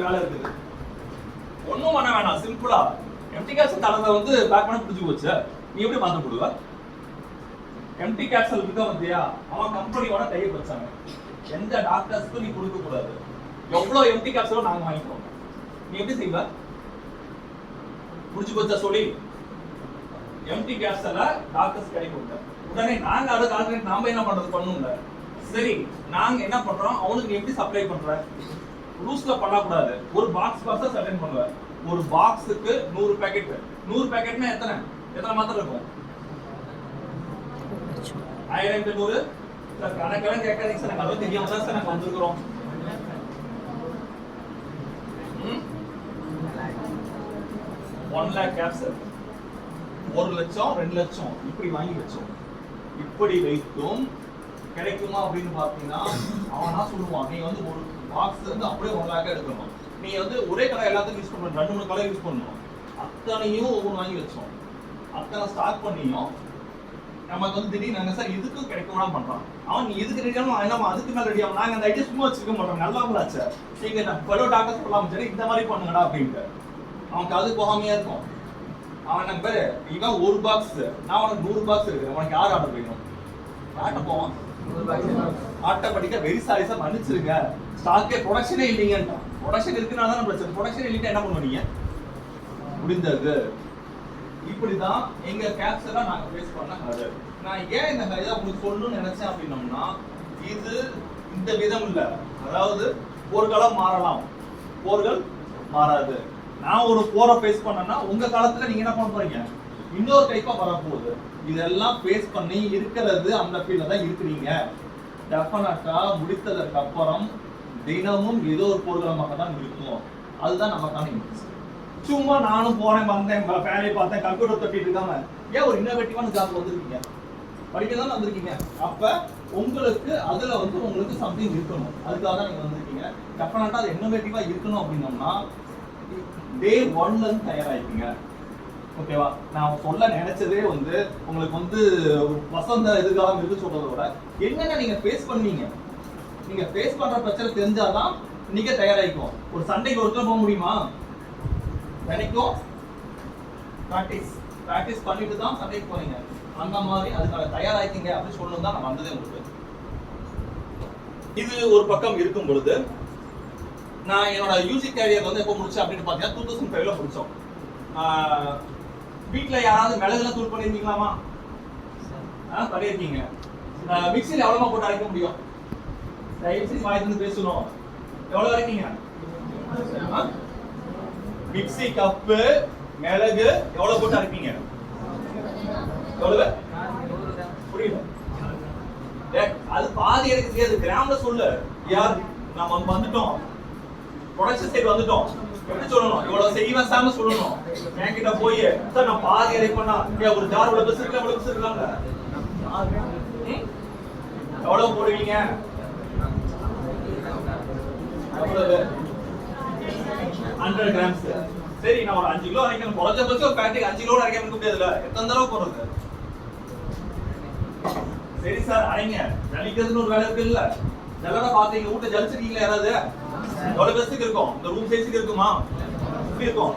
வேலை இருக்குது, ஒன்னும் பண்ண வேணாம். சிம்பிளா எம்டி கேப்சல் தரத வந்து பேக் பண்ண புடிச்சு போச்சு. நீ எப்படி மாத்த போடுவ? எம்டி கேப்சல் இருக்க வந்தியா? அவன் கம்பெனியோட டைப் வச்சாங்க. எந்த டாக்டர்ஸ்க்கும் நீ கொடுக்க கூடாது. எவ்வளவு எம்டி கேப்சலோ நாங்க வாங்கிக்கிறோம். நீ எப்படி செய்வ? புடிச்சு போச்சா சொல்லி எம்டி கேப்சல டாக்டர்ஸ் கிடைக்கும். உடனே நாங்க அதை கால்குலேட் நாம என்ன பண்றது பண்ணுங்க. சரி, நாங்க என்ன பண்றோம், அவனுக்கு எப்படி சப்ளை பண்ற? ரூல்ஸ்ல பண்ணக்கூடாது. ஒரு பாக்ஸ் பாக்ஸா சப்ளை பண்ணுவேன். ஒரு பாக்ஸுக்கு 100 பேக்கெட். 100 பேக்கெட்னா எத்தனை மாத்திரை இருக்கும்? 1000 × 100 சார். கணக்கெல்லாம் கேட்காதீங்க சார், நாங்கள் தெரியாம தான் சார் நாங்கள் வந்திருக்கிறோம். 1 lakh கேப்சூல், 1 லட்சம் 2 லட்சம் இப்படி வாங்கி வச்சோம். இப்படி வைத்தும் கிடைக்குமா அப்படின்னு பார்த்தீங்கன்னா அவனா சொல்லுவான், நீ வந்து ஒரு பாக்ஸ் வந்து அப்படியே 1 lakh எடுக்கணும். நீ வந்து ஒரே கலர் எல்லாத்துக்கும் யூஸ் பண்ணணும், 2 3 கலர் யூஸ் பண்ணணும். அத்தனையும் ஒவ்வொன்று வாங்கி வச்சோம். அத்தனை ஸ்டார்ட் பண்ணியும் நமக்கு வந்து திடீர்னு நாங்கள் சார் இதுக்கும் கிடைக்குமா பண்றான். அவன் நீ இதுக்கு ரெடியாகும், என்ன அதுக்கு மேலே ரெடியாகும். நாங்கள் அந்த ஐடியா சும்மா வச்சுக்க மாட்டோம், நல்லா ஆச்சு நீங்க பலோ டாக்டர் சொல்லலாம் சரி இந்த மாதிரி பண்ணுங்கடா அப்படின்ட்டு. அவனுக்கு அது போகாமையா இருக்கும். அவன் நம்ம பேரு இவன் 1 பாக்ஸ், நான் உனக்கு 100 பாக்ஸ் இருக்கு, உனக்கு யார் ஆர்டர் வேணும்? ஆட்ட போவான். ஆட்டோமேட்டிக்கா வெரி சாரி சார் மன்னிச்சிருங்க, ஸ்டாக்கே ப்ரொடக்ஷனே இல்லைங்கன்ட்டான். ப்ரொடக்ஷன் இருக்குன்னா தான் பிரச்சனை. ப்ரொடக்ஷன் இல்லைன்னா என்ன பண்ணுவீங்க? முடிந்தது. இப்படிதான் எங்க கேப்சூலை நாங்க ஃபேஸ் பண்ண கதை. நான் ஏன் இந்த கதை உங்களுக்கு சொல்லணும்னு நினைச்சேன் அப்படின்னோம்னா, இது இந்த விதம் இல்ல. அதாவது போர்களும் மாறலாம், போர்கள் மாறாது. நான் ஒரு போரை ஃபேஸ் பண்ணேன்னா உங்க காலத்துல நீங்க என்ன பண்ண போறீங்க? இன்னொரு டைப்பா வரப்போகுது. இதெல்லாம் ஃபேஸ் பண்ணி இருக்கிறது அந்த ஃபீல்ட்ல தான் இருக்கிறீங்க. டெஃபினட்டா முடித்ததற்கு அப்புறம் தினமும் ஏதோ ஒரு போர்களமாக தான் இருக்கும். அதுதான் நமக்கான இன்ட்ரெஸ்ட். சும்மா நானும் போறேன் வந்தேன் வேலையை பார்த்தேன் கம்ப்யூட்டர் தட்டிட்டு இருக்காம ஏன் ஒரு இன்னோவேட்டிவான ஜாப் வந்திருக்கீங்க? படிக்க தான் வந்திருக்கீங்க. அப்ப உங்களுக்கு அதுல வந்து உங்களுக்கு சம்திங் இருக்கணும், அதுக்காக தான் நீங்க வந்திருக்கீங்க. டெஃபினட்டா அது இன்னோவேட்டிவா இருக்கணும் அப்படின்னோம்னா டே 1ல இருந்து தயாராகிப்பீங்க. ஓகேவா? நான் சொல்ல நினைச்சதே வந்து உங்களுக்கு வந்து வசந்த எதிர்காலம் இருக்கு சொல்றதை விட என்னென்ன நீங்க ஃபேஸ் பண்ணீங்க, நீங்க ஃபேஸ் பண்ற பிரச்சனை தெரிஞ்சாதான் நீங்க தயாராகிக்கும். ஒரு சண்டைக்கு ஒருத்தர் போக முடியுமா? தினைக்கும் பிராக்டிஸ் பண்ணிட்டு தான் சண்டைக்கு போறீங்க. அந்த மாதிரி அதுக்காக தயாராகிங்க அப்படின்னு சொல்லணும் தான் நான் வந்ததே உங்களுக்கு. இது ஒரு பக்கம் இருக்கும் பொழுது நான் என்னோட யூஜி கேரியர் வந்து எப்போ முடிச்சேன் அப்படின்னு பார்த்தீங்கன்னா 2005ல முடிச்சோம். வீட்டில் யாராவது மிளகுலாம் தூள் பண்ணியிருக்கீங்களாமா? பண்ணியிருக்கீங்க. மிக்சியில் எவ்வளோமா போட்டு அரைக்க முடியும்? தயவுசெய்து வாய்ப்பு பேசணும். எவ்வளோ அரைக்கீங்க? மிக்ஸி கப்பு மிளகு எவ்வளவு போட்டு அரைப்பீங்க? எவ்வளவு? புரியல. அது பாதி எனக்கு தெரியாது, கிராம்ல சொல்லு. யார் நம்ம வந்துட்டோம், ப்ரொடக்ஷன் சைடு வந்துட்டோம். எப்படி சொல்லணும்? இவ்வளவு செய்வேன் சாம சொல்லணும். என்கிட்ட போய் சார் நான் பாதி அரைப்பேன்னா ஒரு ஜார் இவ்வளவு பெருசு இருக்கு, எவ்வளவு பெருசு இருக்காங்க, எவ்வளவு போடுவீங்க? எவ்வளவு? 100 கிராம்ஸ். சரி நான் ஒரு 5 கிலோ அரைக்கணும். குறைஞ்சபட்சம் ஒரு பேக்கெட் 5 கிலோ அரைக்காம இருக்க முடியாதுல்ல, எத்தனை தடவை போடுறது? சரி சார் அரைங்க. ஜலிக்கிறதுன்னு ஒரு வேலை இருக்கு இல்ல? ஜல்லடை பாத்தீங்க வீட்டை ஜலிச்சிருக்கீங்களா யாராவது? எவ்வளவு பெருசுக்கு இருக்கும்? இந்த ரூம் சைஸுக்கு இருக்குமா? எப்படி இருக்கும்?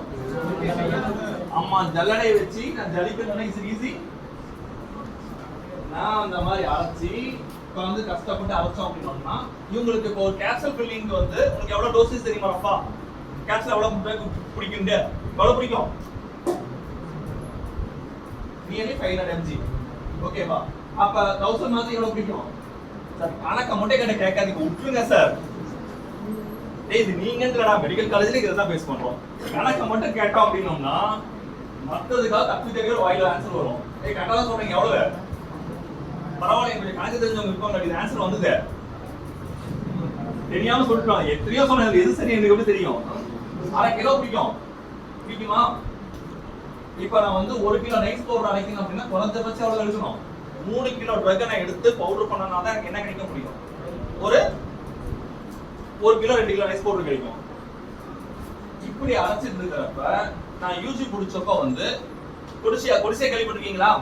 அம்மா ஜல்லடையை வச்சு நான் ஜலிக்கணும்னா இட்ஸ் ஈஸி. நான் அந்த மாதிரி அரைச்சி இப்போ வந்து கஷ்டப்பட்டு அரைச்சோம் அப்படின்னோம்னா இவங்களுக்கு இப்போ ஒரு கேப்சூல் ஃபில்லிங் வந்து உங்களுக்கு எவ்வளவு டோசேஜ் தெரியுமா? அப்பா கேப்சூல் எவ்வளவு பிடிக்கும்? எவ்வளவு பிடிக்கும்? Nearly 500 mg. ஓகேவா? அப்ப 1000 மாதிரி எவ்வளவு பிடிக்கும்? சார் கணக்க முட்டை கட்ட கேட்காதீங்க, விட்டுருங்க சார். இது நீங்கன்றடா மெடிக்கல் காலேஜ்ல இதான் பேஸ் பண்றோம். கணக்க மட்டும் கேட்டோம் அப்படின்னோம்னா மற்றதுக்காக தப்பி தெரிகிற வாயில ஆன்சர் வரும். கரெக்டா சொல்றீங்க. எவ்வளவு? பரவாயில்ல, கொஞ்சம் கணக்கு தெரிஞ்சவங்க இருப்பாங்க. ஆன்சர் வந்தது தெரியாம சொல்லிட்டோம். எத்தனையோ சொன்ன எது சரி எனக்கு எப்படி தெரியும்? 1/2 கிலோ பிடிக்குமா? இப்ப நான் வந்து 1 கிலோ நைஸ் பவுடர் அரைக்கணும் அப்படின்னா குறைஞ்சபட்சம் எவ்வளவு எடுக்கணும்? 3 கிலோ ட்ரக் நான் எடுத்து பவுடர் பண்ணனா தான் எனக்கு என்ன கிடைக்க முடியும்? ஒரு 1 கிலோ 2 கிலோ நைஸ் பவுடர் கிடைக்கும். இப்படி அரைச்சிட்டு இருக்கிறப்ப நான் யூஜி முடிச்சப்ப வந்து குடிசையா கேள்விப்பட்டிருக்கீங்களா?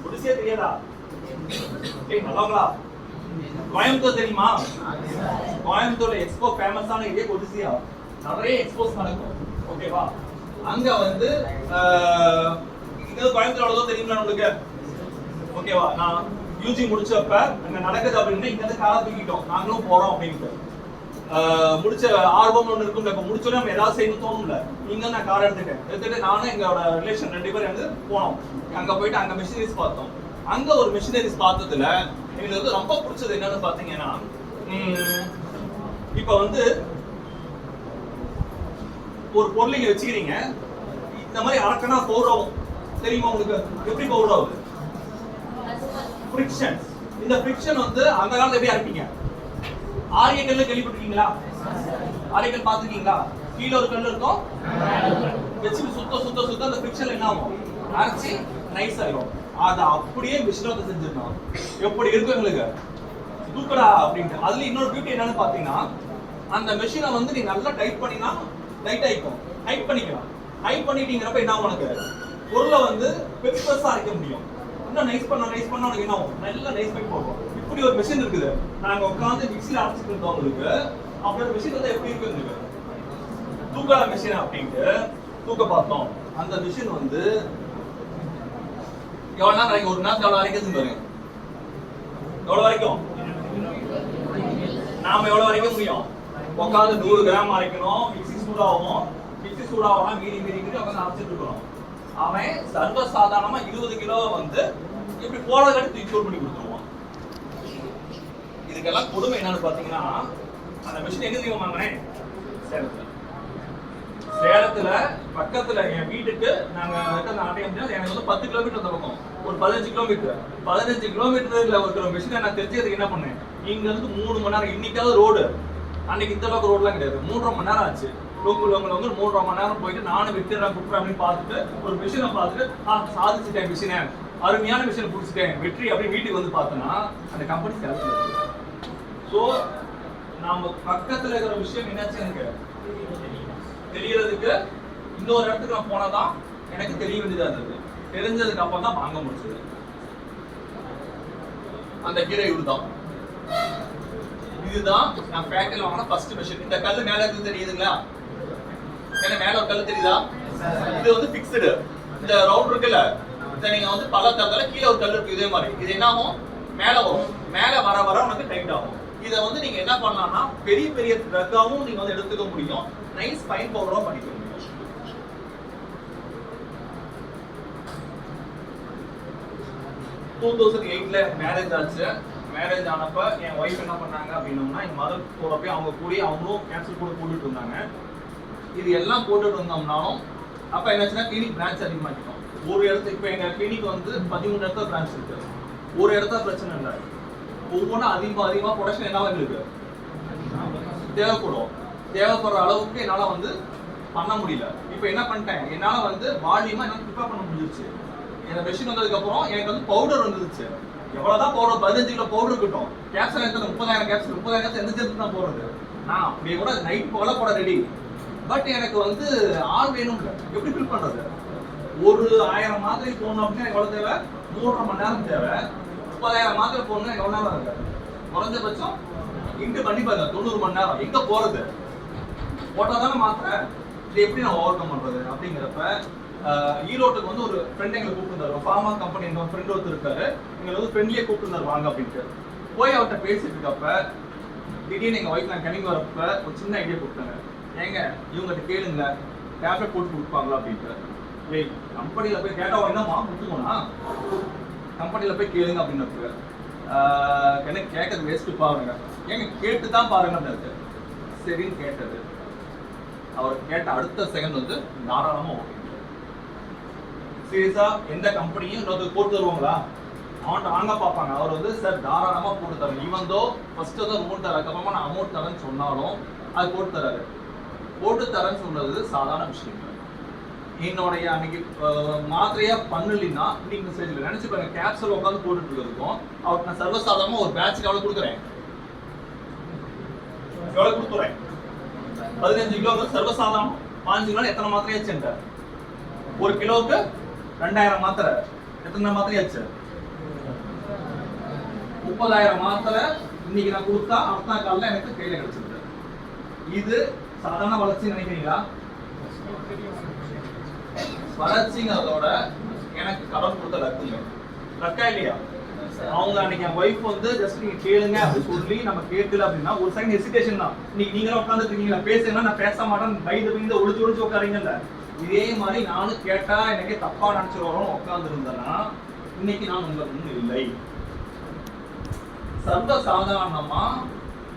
குடிசையா தெரியாதா? நல்லவங்களா? கோயம்புத்தூர் தெரியுமா? கோயம்புத்தூர்ல எக்ஸ்போ ஃபேமஸான இதே குடிசையா நிறைய எக்ஸ்போஸ் நடக்கும். ஓகேவா? அங்க வந்து கோயம்புத்தூர் அவ்வளவு தெரியுமா உங்களுக்கு? ஓகேவா? நான் யூஜி முடிச்சப்ப அங்க நடக்குது அப்படின்னா இங்க இருந்து காரை தூக்கிட்டோம், நாங்களும் போறோம் அப்படின்ட்டு. முடிச்ச ஆர்வம் ஒண்ணு இருக்கும். இப்ப முடிச்சோட நம்ம ஏதாவது செய்யணும் தோணும்ல. இங்க நான் கார் எடுத்துட்டு நானும் எங்களோட ரிலேஷன் 2 பேரும் வந்து போனோம். அங்க போயிட்டு அங்க மிஷினரிஸ் பார்த்தோம். அங்க ஒரு மிஷினரிஸ் பார்த்ததுல எனக்கு வந்து ரொம்ப பிடிச்சது என்னன்னு பாத்தீங்கன்னா, இப்ப வந்து ஒரு பொருள் இங்க வச்சுக்கிறீங்க, இந்த மாதிரி அரக்கனா பவுடர் ஆகும். தெரியுமா உங்களுக்கு எப்படி பவுடர் ஆகுது? ஃபிரிக்ஷன். இந்த ஃபிரிக்ஷன் வந்து அந்த காலத்துல எப்படி அரைப்பீங்க? ஆரிய கல்ல கேள்விப்பட்டிருக்கீங்களா? ஆரிய கல் பாத்துருக்கீங்களா? கீழ ஒரு கல் இருக்கும், வச்சு சுத்த சுத்த சுத்த அந்த ஃபிரிக்ஷன் என்ன ஆகும்? அரைச்சி நைஸ் ஆயிடும். அதை அப்படியே மிஷினோட செஞ்சிடணும். எப்படி இருக்கும் எங்களுக்கு தூக்கடா அப்படின்ட்டு. அதுல இன்னொரு பியூட்டி என்னன்னு பாத்தீங்கன்னா, அந்த மெஷினை வந்து நீ நல்லா டைட் பண்ணினா டைட் ஆயிக்கும். ஹைட் பண்ணிக்கலாம். ஹைட் பண்ணிட்டீங்கிறப்ப என்ன ஆகும்? உனக்கு பொருளை வந்து பெருசா அரைக்க முடியும். இன்னும் நைஸ் பண்ண உனக்கு என்ன ஆகும்? நல்லா நைஸ் பண்ணி போகும். இப்படி ஒரு மெஷின் இருக்குது. நாங்க உட்காந்து மிக்ஸில அரைச்சிட்டு இருந்தோம். உங்களுக்கு அப்படி ஒரு மெஷின் வந்து எப்படி இருக்கு? உங்களுக்கு தூக்கடா மெஷின் அப்படின்ட்டு தூக்க பார்த்தோம். அந்த மிஷின் வந்து எவ்வளவு நேரம் அரைக்கும்? ஒரு நேரத்துக்கு எவ்வளவு அரைக்குதுன்னு பாருங்க. எவ்வளவு வரைக்கும்? நாம எவ்வளவு வரைக்க முடியும்? உட்காந்து 100 கிராம் அரைக்கணும். மிக்ஸி சூடாகும். மிக்ஸி சூடாகலாம் மீறி உட்காந்து அரைச்சிட்டு இருக்கணும். அவன் சர்வசாதாரணமா 20 கிலோ வந்து இப்படி போறத எடுத்து தூள் பண்ணி கொடுத்துருவான். இதுக்கெல்லாம் கொடுமை என்னன்னு பாத்தீங்கன்னா, அந்த மிஷின் எங்க தெரியுமா வாங்கினேன்? சேலத்துல பக்கத்துல என் வீட்டுக்கு நாங்க எனக்கு வந்து 10 கிலோமீட்டர் அந்த பக்கம் ஒரு 15 கிலோமீட்டர்ல இருக்கிற மிஷினை நான் தெரிஞ்சதுக்கு என்ன பண்ணேன்? இங்க இருந்து 3 மணி நேரம். இன்னைக்காவது ரோடு, அன்னைக்கு இந்த பக்கம் ரோட்லாம் கிடையாது. 3.5 மணி நேரம் ஆச்சு. லோக்கல் 3.5 மணி நேரம் போயிட்டு நானும் விட்டுறேன் குடுக்குறேன் அப்படின்னு பார்த்துட்டு ஒரு மிஷினை பார்த்துட்டு சாதிச்சுட்டேன். மிஷினை அருமையான மிஷினை பிடிச்சிட்டேன், வெற்றி அப்படின்னு வீட்டுக்கு வந்து பார்த்தோன்னா அந்த கம்பெனி சேலத்துல இருக்கு. ஸோ நாம பக்கத்துல இருக்கிற விஷயம் என்னாச்சு எனக்கு தெரியறதுக்கு இன்னொரு இடத்துக்கு நான் போனாதான் எனக்கு தெரிய வேண்டியதா இருந்தது. தெரிஞ்சதுக்கு அப்புறம் தான் வாங்க முடிச்சது. அந்த கீரை இதுதான். இதுதான் நான் ஃபேக்டரியில் வாங்கின ஃபர்ஸ்ட் மிஷின். இந்த கல் மேல இருந்து தெரியுதுங்களா? ஏன்னா மேல ஒரு கல் தெரியுதா? இது வந்து ஃபிக்ஸ்டு. இந்த ரவுண்ட் இருக்குல்ல, இதை நீங்க வந்து பல தரத்துல கீழே ஒரு கல் இருக்கு. இதே மாதிரி இது என்ன ஆகும்? மேல வரும். மேல வர வர உனக்கு டைட் ஆகும். இதை வந்து நீங்க என்ன பண்ணலாம்னா பெரிய பெரிய ட்ரக்காவும் நீங்க வந்து எடுத்துக்க முடியும். நைஸ் ஃபைன் பவுடரும் பண்ணிக்க முடியும். மேரேஜ் ஆச்சு. மேரேஜ் ஆனப்ப என் ஒய்ஃப் என்ன பண்ணாங்க அப்படின்னோம்னா, என் மதர் கூட போய் அவங்க கூடயே அவங்களும் கேன்சல் கூட போட்டுட்டு இருந்தாங்க. இது எல்லாம் போட்டுட்டு இருந்தோம்னாலும் அப்ப என்னாச்சுன்னா கிளினிக் பிரான்ச் அதிகமாக்கிட்டோம். ஒரு இடத்துக்கு இப்போ எங்க கிளினிக் வந்து 13 இடத்துல பிரான்ச் இருக்கு. ஒரு இடத்துல பிரச்சனை இல்லை. ஒவ்வொன்றும் அதிகமாக ப்ரொடக்ஷன் என்ன எங்களுக்கு தேவைப்படுற அளவுக்கு என்னால வந்து பண்ண முடியல. இப்போ என்ன பண்ணிட்டேன், என்னால வந்து வால்யூமா என்னால ப்ரிப்பேர் பண்ண முடிஞ்சிருச்சு. இந்த மெஷின் வந்ததுக்கு அப்புறம் எனக்கு வந்து பவுடர் வந்துருச்சு. எவ்வளவுதான் பவுடர் 15 கிலோ பவுடர் இருக்கட்டும். கேப்சூல் எத்தனை 30,000 கேப்சூல் எந்த சேர்த்து தான் போறது. நான் அப்படியே கூட நைட் போல போட ரெடி. பட் எனக்கு வந்து ஆள் வேணும். எப்படி ஃபில் பண்றது? ஒரு 1000 மாத்திரை போடணும் அப்படின்னா எவ்வளவு தேவை? 3.5 மணி நேரம் தேவை. 30,000 மாத்திரை போடணும் எவ்வளவு நேரம் இருக்கு? குறைஞ்சபட்சம் இன்ட்டு பண்ணி பாருங்க 90 மணி நேரம். எங்க போறது? போட்டாதானே மாத்திரை. இது எப்படி நான் ஓவர் கம் பண்றது அப்படிங்கிறப்ப ஈரோட்டுக்கு வந்து ஒரு ஃப்ரெண்ட் எங்களை கூப்பிட்டுருந்தாரு. ஃபார்மா கம்பெனி எங்க ஃப்ரெண்ட் ஒருத்தர் இருக்காரு. எங்களை வந்து ஃப்ரெண்ட்லியே கூப்பிட்டுருந்தாரு வாங்க அப்படின்ட்டு. போய் அவர்கிட்ட பேசிட்டு இருக்கப்ப திடீர்னு எங்க ஒய்ஃப் நான் கிளம்பி வரப்ப ஒரு சின்ன ஐடியா கொடுத்தாங்க. ஏங்க இவங்ககிட்ட கேளுங்க, டேப்லெட் போட்டு கொடுப்பாங்களா அப்படின்ட்டு. ஏய் கம்பெனியில் போய் கேட்டா என்னம்மா கொடுத்துக்கோனா, கம்பெனியில் போய் கேளுங்க அப்படின்னு. எனக்கு கேட்கறது வேஸ்ட்டு பாருங்க. ஏங்க கேட்டு தான் பாருங்க அப்படின்னு. சரின்னு கேட்டது. அவர் கேட்ட அடுத்த செகண்ட் வந்து தாராளமாக ஓகே. சீரியஸா எந்த கம்பெனியும் இன்னொரு போட்டு தருவாங்களா? அவன்கிட்ட வாங்க பார்ப்பாங்க. அவர் வந்து சார் தாராளமாக போட்டு தரேன். ஈவன் தோ ஃபர்ஸ்ட் வந்து அமௌண்ட் தர, அதுக்கப்புறமா நான் அமௌண்ட் தரேன்னு சொன்னாலும் அது போட்டு தராரு. போட்டு தரேன்னு சொல்றது சாதாரண விஷயம். என்னுடைய அன்னைக்கு மாத்திரையா பண்ணலின்னா இன்னைக்கு ஸ்டேஜ்ல நினைச்சு பாருங்க, கேப்சூல் உட்காந்து போட்டுட்டு இருக்கிறதுக்கும் அவருக்கு நான் சர்வசாதாரணமா ஒரு பேட்சுக்கு எவ்வளவு கொடுக்குறேன்? எவ்வளவு கொடுத்துறேன்? 15 கிலோ சர்வசாதாரணம். 15 கிலோ எத்தனை மாத்திரையாச்சு? ஒரு கிலோவுக்கு 2000 மாத்திரை. எத்தனை மாத்திரையாச்சு? 30,000 மாத்திரை இன்னைக்கு நான் கொடுத்தா அடுத்த காலில் எனக்கு கையில கிடைச்சிருக்கு. இது சாதாரண வளர்ச்சி நினைக்கிறீங்களா? வளர்ச்சிங்கிறதோட எனக்கு கடன் கொடுத்த லக்குங்க. லக்கா இல்லையா? அவங்க அன்னைக்கு என் ஒய்ஃப் வந்து ஜஸ்ட் நீங்க கேளுங்க அப்படின்னு சொல்லி நம்ம கேட்கல அப்படின்னா ஒரு செகண்ட் ஹெசிடேஷன் தான். இன்னைக்கு நீங்களும் உட்காந்துட்டு இருக்கீங்களா, பேசுங்கன்னா நான் பேச மாட்டேன் பயந்து ஒளிச்சு உட்காரீங்கல்ல, இதே மாதிரி நானும் கேட்டா எனக்கே தப்பா நினைச்சிருவோம் உட்கார்ந்து இருந்தேன்னா இன்னைக்கு நான் உங்களுக்கு ஒன்றும் இல்லை. சர்வ சாதாரணமா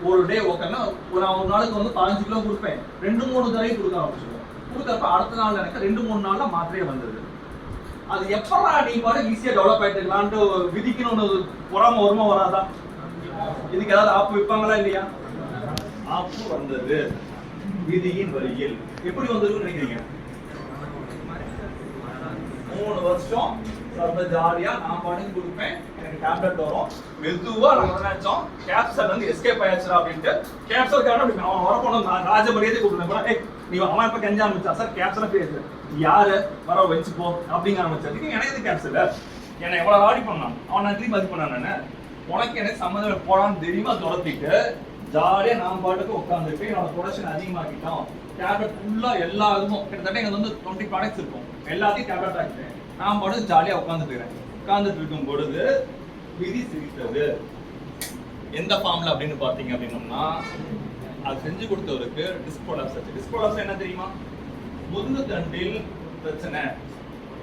ஒரு டே ஓகேன்னா ஒரு நாளுக்கு வந்து 15 கிலோ கொடுப்பேன். 2-3 தடவை கொடுக்க ஆரம்பிச்சிருவோம். கொடுத்தப்ப அடுத்த நாள் எனக்கு 2-3 நாள்ல மாத்திரையே வந்தது. அது எப்படா நீ பாட்டு ஈஸியா டெவலப் ஆயிட்டுக்கலான்ட்டு விதிக்கணும்னு பொறாம வருமா வராதா? இதுக்கு ஏதாவது ஆப்பு வைப்பாங்களா இல்லையா? ஆப்பு வந்தது விதியின் வழியில். எப்படி வந்ததுன்னு நினைக்கிறீங்க? 3 வருஷம் ரொம்ப ஜாலியா நான் பாட்டு கொடுப்பேன், எனக்கு டேப்லெட் வரும். மெதுவா நாங்க நினைச்சோம் கேப்சல் வந்து எஸ்கேப் ஆயிடுச்சா அப்படின்ட்டு. கேப்சல் காரணம் அவன் வர போனோம், நான் ராஜபடியே கூப்பிடுறேன். நீ அவன் இப்ப கெஞ்ச ஆரம்பிச்சா சார் கேப்சல பேசு, யாரு வர வச்சுப்போ அப்படிங்க ஆரம்பிச்சதுக்கு எனக்கு இது கேப்சல் என்னை எவ்வளவு ராடி பண்ணான் அவன். நான் திரும்பி அது பண்ணானே உனக்கு எனக்கு சம்மந்தம் போடான்னு தெரியுமா துரத்திட்டு ஜாலியா நான் பாட்டுக்கு உட்காந்துட்டு என்னோட ப்ரொடக்ஷன் அதிகமாக்கிட்டோம். டேப்லெட் ஃபுல்லா எல்லா இதுவும் கிட்டத்தட்ட எனக்கு வந்து 20 ப்ராடக்ட்ஸ் இருக்கும், எல்லாத்தையும் டேப்லெட் ஆகிட்டேன். நான் பாட்டுக்கு ஜாலியா உட்காந்துட்டு இருக்கும் பொழுது விதி சிரித்தது. எந்த ஃபார்ம்ல அப்படின்னு பாத்தீங்க அப்படின்னோம்னா அது செஞ்சு கொடுத்தவருக்கு டிஸ்ப்ரோலாப்ஸ் ஆச்சு. டிஸ்ப்ரோலாப்ஸ் என்ன தெரியுமா? முதுகு தண்டில் பிரச்சனை.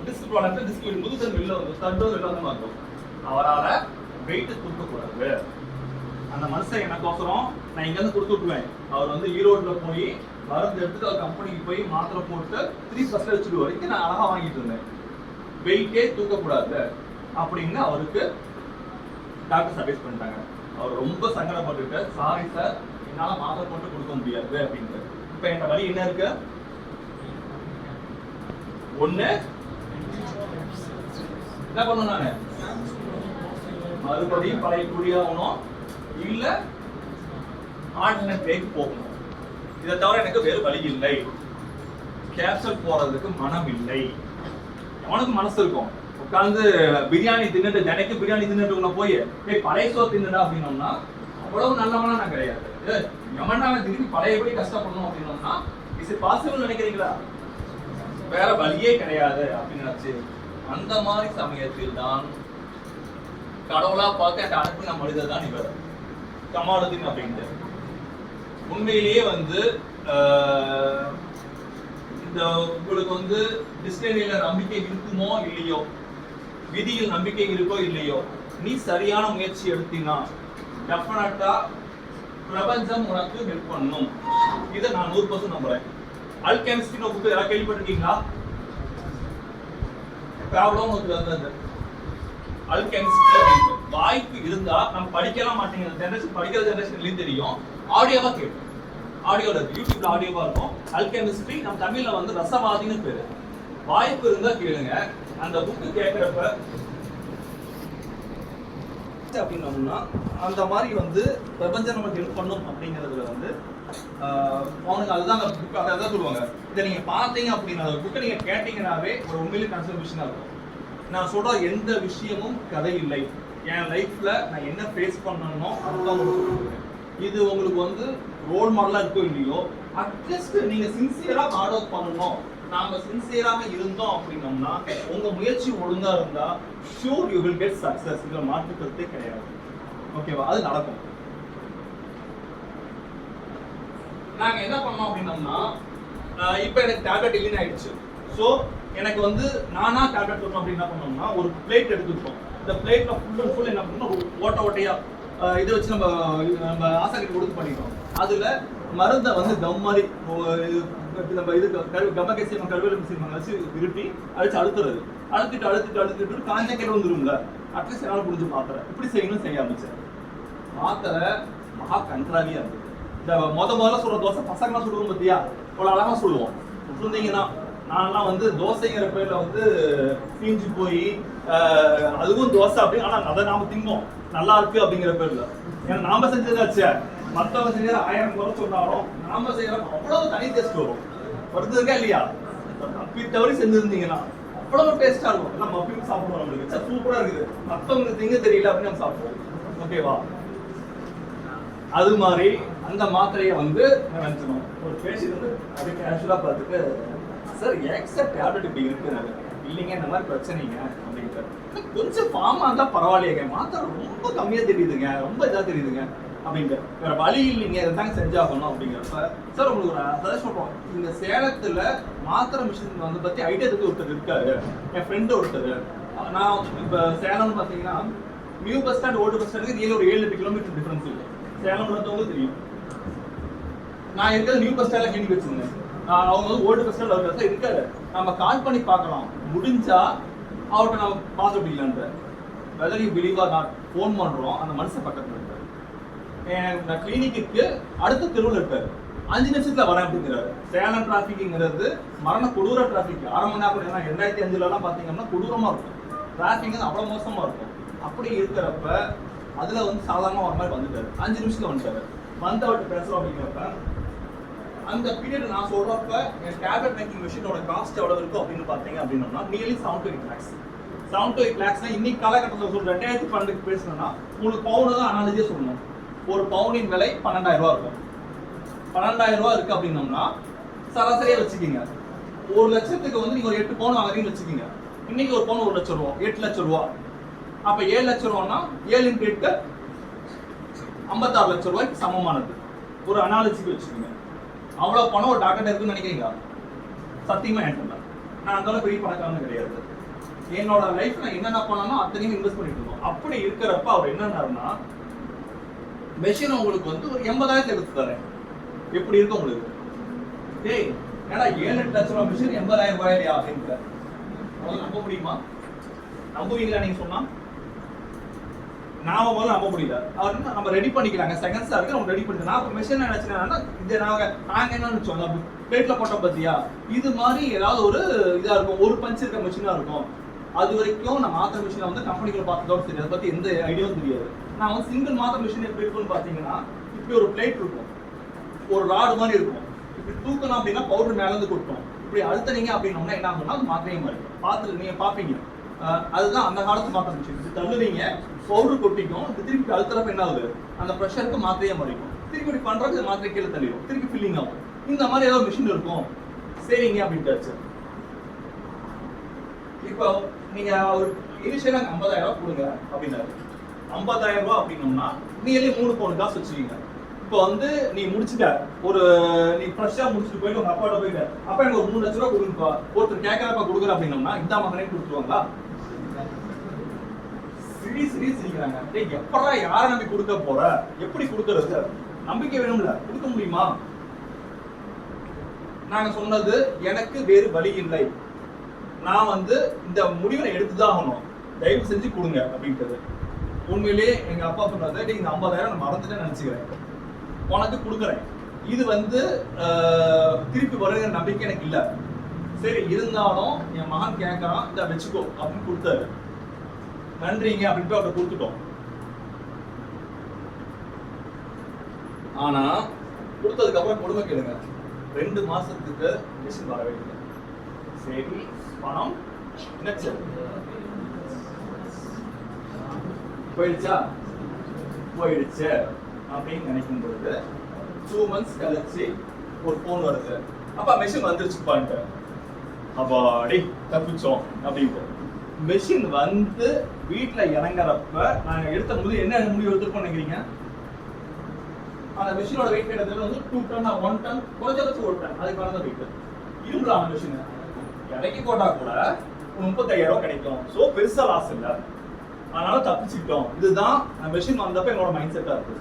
டிஸ்ப்ரோலாப்ஸ் டிஸ்க் முதுகு தண்டு வெளில வந்து தண்டு வெளில வந்து மாறும். அவரால வெயிட் தூக்கக்கூடாது. அந்த மனுஷன் எனக்கோசரம் நான் இங்க இருந்து கொடுத்து விட்டுருவேன். அவர் வந்து ஈரோட்ல போய் மருந்து எடுத்துட்டு அவர் கம்பெனிக்கு போய் மாத்திரை போட்டு 3% வச்சுட்டு வரைக்கும் நான் அழகா வாங்கிட்டு இருந்தேன். வெயிட்டே தூக்கக்கூடாது அப்படின்னு அவருக்கு டாக்டர் சஜெஸ்ட் பண்ணிட்டாங்க. அவர் ரொம்ப சங்கடப்பட்டுட்டு சாரி சார் என்னால மாத்திரை போட்டு கொடுக்க முடியாது அப்படின்ட்டு. இப்ப என் வழி என்ன இருக்கு? ஒண்ணு என்ன பண்ணணும், நானு மறுபடியும் பழைய குடியாகணும், இல்ல ஆல்டர்னேட் வேக்கு போகணும். இதை தவிர எனக்கு வேறு வழி இல்லை. கேப்சல் போறதுக்கு மனம் இல்லை. அவனுக்கு மனசு இருக்கும், உட்காந்து பிரியாணி தின்னுட்டு ஜனைக்கு பிரியாணி தின்னுட்டு உள்ள போய் பழைய சோறு தின்னுடா அப்படின்னோம்னா அவ்வளவு நல்லவனா நான் கிடையாது. எவனாவே திருப்பி பழையபடி கஷ்டப்படணும் அப்படின்னோம்னா இஸ் இட் பாசிபிள் நினைக்கிறீங்களா? வேற வழியே கிடையாது அப்படின்னு நினைச்சு அந்த மாதிரி சமயத்தில் தான் கடவுளா பார்க்க அந்த அனுப்பின மனிதர் தான் இவர் கமாலுதீன் அப்படின்ட்டு. உண்மையிலேயே வந்து இந்த உங்களுக்கு வந்து டிஸ்டினியில நம்பிக்கை இருக்குமோ இல்லையோ, விதியில் நம்பிக்கை இருக்கோ இல்லையோ, நீ சரியான முயற்சி எடுத்தீங்கன்னா டெஃபினட்டா பிரபஞ்சம் உனக்கு ஹெல்ப் பண்ணும். இதை நான் 100% நம்புறேன். அல்கெமிஸ்ட்ரி புக் யாராவது கேள்விப்பட்டிருக்கீங்களா? ப்ராப்ளம் வந்தது அல்கெமிஸ்ட்ரி. வாய்ப்பு இருந்தா நம்ம படிக்கலாம் மாட்டேங்கிற ஜெனரேஷன், படிக்கிற ஜெனரேஷன்லயும் தெரியும், ஆடியோவா கேட்கும். ஆடியோல யூடியூப்ல ஆடியோவா இருக்கும். அல்கெமிஸ்ட்ரி நம்ம தமிழ்ல வந்து ரசவாதின்னு பேரு. வாய்ப்பு இருந்தா கேளுங்க. அந்த புக்கு கேட்கிறப்ப அப்படின்னோம்னா அந்த மாதிரி வந்து பிரபஞ்சம் நமக்கு ஹெல்ப் பண்ணும் அப்படிங்கிறதுல வந்து அவனுக்கு அதுதான் புக் அதான் சொல்லுவாங்க. இதை நீங்க பார்த்தீங்க அப்படின்னா புக்கை நீங்க கேட்டீங்கன்னாவே ஒரு உண்மையிலே கன்சர்வேஷனா இருக்கும். நான் சொல்ற எந்த விஷயமும் கதை இல்லை. என் லைஃப்ல நான் என்ன ஃபேஸ் பண்ணணும் அதுதான் உங்களுக்கு சொல்லிருக்கேன். இது உங்களுக்கு வந்து ரோல் மாடலா இருக்கோ இல்லையோ, அட்லீஸ்ட் நீங்க சின்சியரா ஹார்ட் ஒர்க் பண்ணணும். நாம சின்சியராக இருந்தோம் அப்படின்னோம்னா உங்க முயற்சி ஒழுங்கா இருந்தா sure you will get success. இதுல மாற்று கருத்தே கிடையாது. ஓகேவா? அது நடக்கும். நாங்க என்ன பண்ணோம் அப்படின்னோம்னா இப்ப எனக்கு டேப்லெட் இல்லைன்னு ஆயிடுச்சு. ஸோ எனக்கு வந்து நானா டேப்லெட் பண்ணணும் அப்படின்னு என்ன பண்ணோம்னா ஒரு பிளேட் எடுத்துக்கிட்டோம். இந்த பிளேட்ல ஃபுல் அண்ட் ஃபுல் என்ன பண்ணணும், ஓட்டையா இதை வச்சு நம்ம ஆசாரிக்கு கொடுத்து பண்ணிட்டோம். அதுல மருந்தை வந்து கம் மாதிரி நம்ம இது கம்மகேசியம் கருவேல மிசியம் வச்சு விருட்டி அடிச்சு அழுத்துட்டு காஞ்ச கேட்டு வந்துரும்ல. அட்லீஸ்ட் என்னால் புரிஞ்சு மாத்திரை இப்படி செய்யணும் செய்ய ஆரம்பிச்சேன். மாத்திரை மகா கன்றாவியா இருந்தது. இந்த முதல்ல சொல்ற தோசை பசங்களாம் சொல்லுவோம் பத்தியா, அவ்வளோ அழகா சொல்லுவோம். சொல்றீங்கன்னா நான்லாம் வந்து தோசைங்கிற பேர்ல வந்து தீஞ்சு போய் அதுவும் தோசை அப்படின்னு, ஆனா அதை நாம திம்போம் நல்லா இருக்கு அப்படிங்கிற பேர்ல. ஏன்னா நாம செஞ்சதாச்சு, மற்றவங்க செஞ்சது 1000 குறை சொன்னாலும் நாம செய்யற அவ்வளவு தனி டேஸ்ட் வரும். வருதுக்கா இல்லையா? அப்படி தவறி செஞ்சிருந்தீங்கன்னா அவ்வளவு டேஸ்டா இருக்கும். நம்ம அப்பயும் சாப்பிடுவோம், நம்மளுக்கு சூப்பரா இருக்குது, மற்றவங்களுக்கு திங்க தெரியல அப்படின்னு நம்ம சாப்பிடுவோம். ஓகேவா? அது மாதிரி அந்த மாத்திரையை வந்து நினைச்சணும். ஒரு பேஷண்ட் வந்து அப்படி கேஷுவலா பார்த்துட்டு சார் எக்ஸ்ட்ரா டேப்லெட் இப்படி இருக்கு இல்லைங்க, இந்த மாதிரி பிரச்சனைங்க அப்படின்ட்டு. கொஞ்சம் ஃபார்மா இருந்தா பரவாயில்லையங்க, மாத்திரை ரொம்ப கம்மியா தெரியுதுங்க, ரொம்ப இதா தெரியுதுங்க அப்படின்ட்டு. வேற வழி இல்லைங்க, இதைத்தாங்க செஞ்சாகணும் அப்படிங்கிறப்ப சார் உங்களுக்கு ஒரு அதான் சொல்றோம். இந்த சேலத்துல மாத்திரை மிஷின் வந்து பத்தி ஐடியா ஒருத்தர் இருக்காரு, என் ஃப்ரெண்டு ஒருத்தர். நான் இப்ப சேலம் பாத்தீங்கன்னா new bus stand old bus ஸ்டாண்டுக்கு நீங்க ஒரு 7-8 கிலோமீட்டர் டிஃபரன்ஸ் இருக்கு. சேலம் உள்ளவங்களுக்கு தெரியும். நான் இருக்கிறது நியூ பஸ் ஸ்டாண்ட்ல கிளினிக் வச்சிருந்தேன். அவங்க வந்து ஓல்டு பிரசிடென்ட் அவர் இருக்காரு, நம்ம கால் பண்ணி பார்க்கலாம், முடிஞ்சா அவர்கிட்ட நம்ம பார்த்து முடியலான்ற whether you believe or not phone பண்றோம், அந்த மனுஷன் பக்கத்துல இருக்காரு. நான் கிளினிக்கு அடுத்த தெருவில் இருக்காரு, 5 நிமிஷத்துல வரேன் அப்படிங்கிறாரு. சேலம் டிராபிக்ங்கிறது மரண கொடூர டிராபிக். 1/2 மணி நேரம், ஏன்னா 2005 பாத்தீங்கன்னா கொடூரமா இருக்கும் டிராபிக், அவ்வளவு மோசமா இருக்கும். அப்படி இருக்கிறப்ப அதுல வந்து சாதாரணமா வர மாதிரி வந்துட்டாரு, 5 நிமிஷத்துல வந்துட்டாரு. வந்து அவர்கிட்ட பேசுறோம் அப்படிங்கிறப்ப அந்த பீரியட் நான் சொல்றப்ப என் டேப்லெட் மேக்கிங் மிஷினோட காஸ்ட் எவ்வளவு இருக்கும் அப்படின்னு பாத்தீங்க அப்படின்னா nearly 7 to 8 lakhs. 7 to 8 lakhs இன்னைக்கு காலகட்டத்தில் சொல்ற 2012 பேசணும்னா உங்களுக்கு பவுன் தான் அனாலஜியா சொல்லணும். ஒரு பவுனின் விலை 12,000 ரூபாய் இருக்கும். 12,000 ரூபாய் இருக்கு அப்படின்னோம்னா சராசரியா வச்சுக்கீங்க, 1 லட்சத்துக்கு வந்து நீங்க ஒரு 8 பவுன் வாங்குறீங்கன்னு வச்சுக்கீங்க. இன்னைக்கு ஒரு பவுன் 1 லட்சம் ரூபாய், 8 லட்சம் ரூபாய். அப்ப 7 லட்சம் ரூபாய்னா 7 × 8 56 லட்சம் ரூபாய்க்கு சமமானது. ஒரு அனாலிசிக்கு வச்சுக்கோங்க. அவ்வளவு பணம் ஒரு டாக்டர் இருக்குன்னு நினைக்கிறீங்க? சத்தியமா என்கிட்ட நான் அந்த அளவுக்கு பெரிய பணக்காரன்னு கிடையாது. என்னோட லைஃப் நான் என்னென்ன பண்ணணும் அத்தனையும் இன்வெஸ்ட் பண்ணிட்டு இருக்கோம். அப்படி இருக்கிறப்ப அவர் என்னன்னாருன்னா, மெஷின் உங்களுக்கு வந்து ஒரு 80,000 எடுத்து தரேன், எப்படி இருக்கு உங்களுக்கு? டேய் ஏன்னா 7-8 லட்சம் ரூபாய் மிஷின் 80,000 ரூபாயா அப்படின்னு நம்ப முடியுமா? நம்புவீங்களா நீங்க சொன்னா? நாம முதல்ல நம்ப முடியல. அவர் நம்ம ரெடி பண்ணிக்கிறாங்க, செகண்ட்ஸா இருக்கு, நம்ம ரெடி பண்ணிக்கலாம். நான் மிஷின் நினைச்சேன்னா இது நாங்க என்ன நினைச்சோம், பிளேட்ல போட்டோம் பத்தியா, இது மாதிரி ஏதாவது ஒரு இதா இருக்கும், ஒரு பஞ்ச் இருக்க மிஷினா இருக்கும். அது வரைக்கும் நான் மாத்திர மிஷினை வந்து கம்பெனிக்குள்ள பார்த்ததோட சரி, அதை பத்தி எந்த ஐடியாவும் தெரியாது. நான் வந்து சிங்கிள் மாத்திர மிஷின் எப்படி இருக்குன்னு பாத்தீங்கன்னா, இப்படி ஒரு பிளேட் இருக்கும், ஒரு ராடு மாதிரி இருக்கும். இப்படி தூக்கணும் அப்படின்னா பவுடர் மேல இருந்து கொட்டும். இப்படி அழுத்தனீங்க அப்படின்னா என்ன ஆகும்னா அது மாத்திரையும் மாதிரி பார்த்து நீங்க பாப்பீங்க. அதுதான் அந்த காலத்து மாத்திரை மிஷின். இது தள்ளுறீங்க, பவுடர் கொட்டிக்கும், திருப்பி அழுத்துறப்ப என்ன ஆகுது, அந்த ப்ரெஷருக்கு மாத்திரையே மாறிக்கும். திருப்பி இப்படி பண்றதுக்கு மாத்திரை கீழே தள்ளிடும், திருப்பி ஃபில்லிங் ஆகும். இந்த மாதிரி ஏதாவது மிஷின் இருக்கும், சரிங்க அப்படின்ட்டு. இப்போ நீங்க ஒரு இனிஷியலா 50,000 ரூபாய் கொடுங்க அப்படின்னாரு. 50,000 ரூபாய் அப்படின்னோம்னா நீங்களே 3 பவுன் காசு வச்சுக்கீங்க. இப்போ வந்து நீ முடிச்சுட்ட, ஒரு நீ ஃப்ரெஷ்ஷா முடிச்சுட்டு போயிட்டு உங்க அப்பாட்ட போயிட்டு, அப்பா எனக்கு ஒரு 3 லட்சம் ரூபாய் கொடுங்கப்பா, ஒருத்தர் கேட்கறப்ப கொடுக்குற அப்படின்னோம்னா இந்த மகனே கொடுத்துருவாங்களா? சிரிக்கிறாங்க. டேய் எப்படா யாரை நம்பி கொடுக்க போற, எப்படி கொடுக்கறது? நம்பிக்கை வேணும்ல, கொடுக்க முடியுமா? நாங்க சொன்னது எனக்கு வேறு வழி இல்லை, நான் வந்து இந்த முடிவை எடுத்துதான் ஆகணும், தயவு செஞ்சு கொடுங்க அப்படின்றது. உண்மையிலேயே எங்க அப்பா சொன்னது, இந்த 50,000 நான் மறந்துட்டேன்னு நினைச்சுக்கிறேன், உனக்கு கொடுக்குறேன், இது வந்து திருப்பி வருகிற நம்பிக்கை எனக்கு இல்லை. சரி இருந்தாலும் என் மகன் கேட்கறான், இதை வச்சுக்கோ அப்படின்னு கொடுத்தாரு. நன்றிங்க அப்படின்ட்டு அவர்கிட்ட கொடுத்துட்டோம். ஆனா கொடுத்ததுக்கு அப்புறம் கொடுமை கேளுங்க, 2 மாசத்துக்கு மிஷின் வரவே இல்லை. சரி பணம் போயிடுச்சா, போயிடுச்சு அப்படின்னு நினைக்கும் பொழுது 2 months கழிச்சு ஒரு போன் வருது, அப்பா மெஷின் வந்துருச்சுப்பான்ட்டு. அப்பாடி தப்பிச்சோம் அப்படின்ட்டு. மெஷின் வந்து வீட்டுல இறங்குறப்ப நாங்க எடுத்த போது என்ன முடிவு எடுத்துருக்கோம் நினைக்கிறீங்க? அந்த மெஷினோட வெயிட் கேட்டதுல வந்து 2 டன் 1 டன் குறைஞ்சபட்சம் 1 டன், அதுக்கு மேல வெயிட் இரும்புல அந்த மெஷின் இறக்கி போட்டா கூட 35,000 ரூபாய் கிடைக்கும். சோ பெருசா லாஸ் இல்ல, அதனால தப்பிச்சுக்கிட்டோம். இதுதான் மெஷின் வந்தப்ப என்னோட மைண்ட் செட்டா இருக்கு.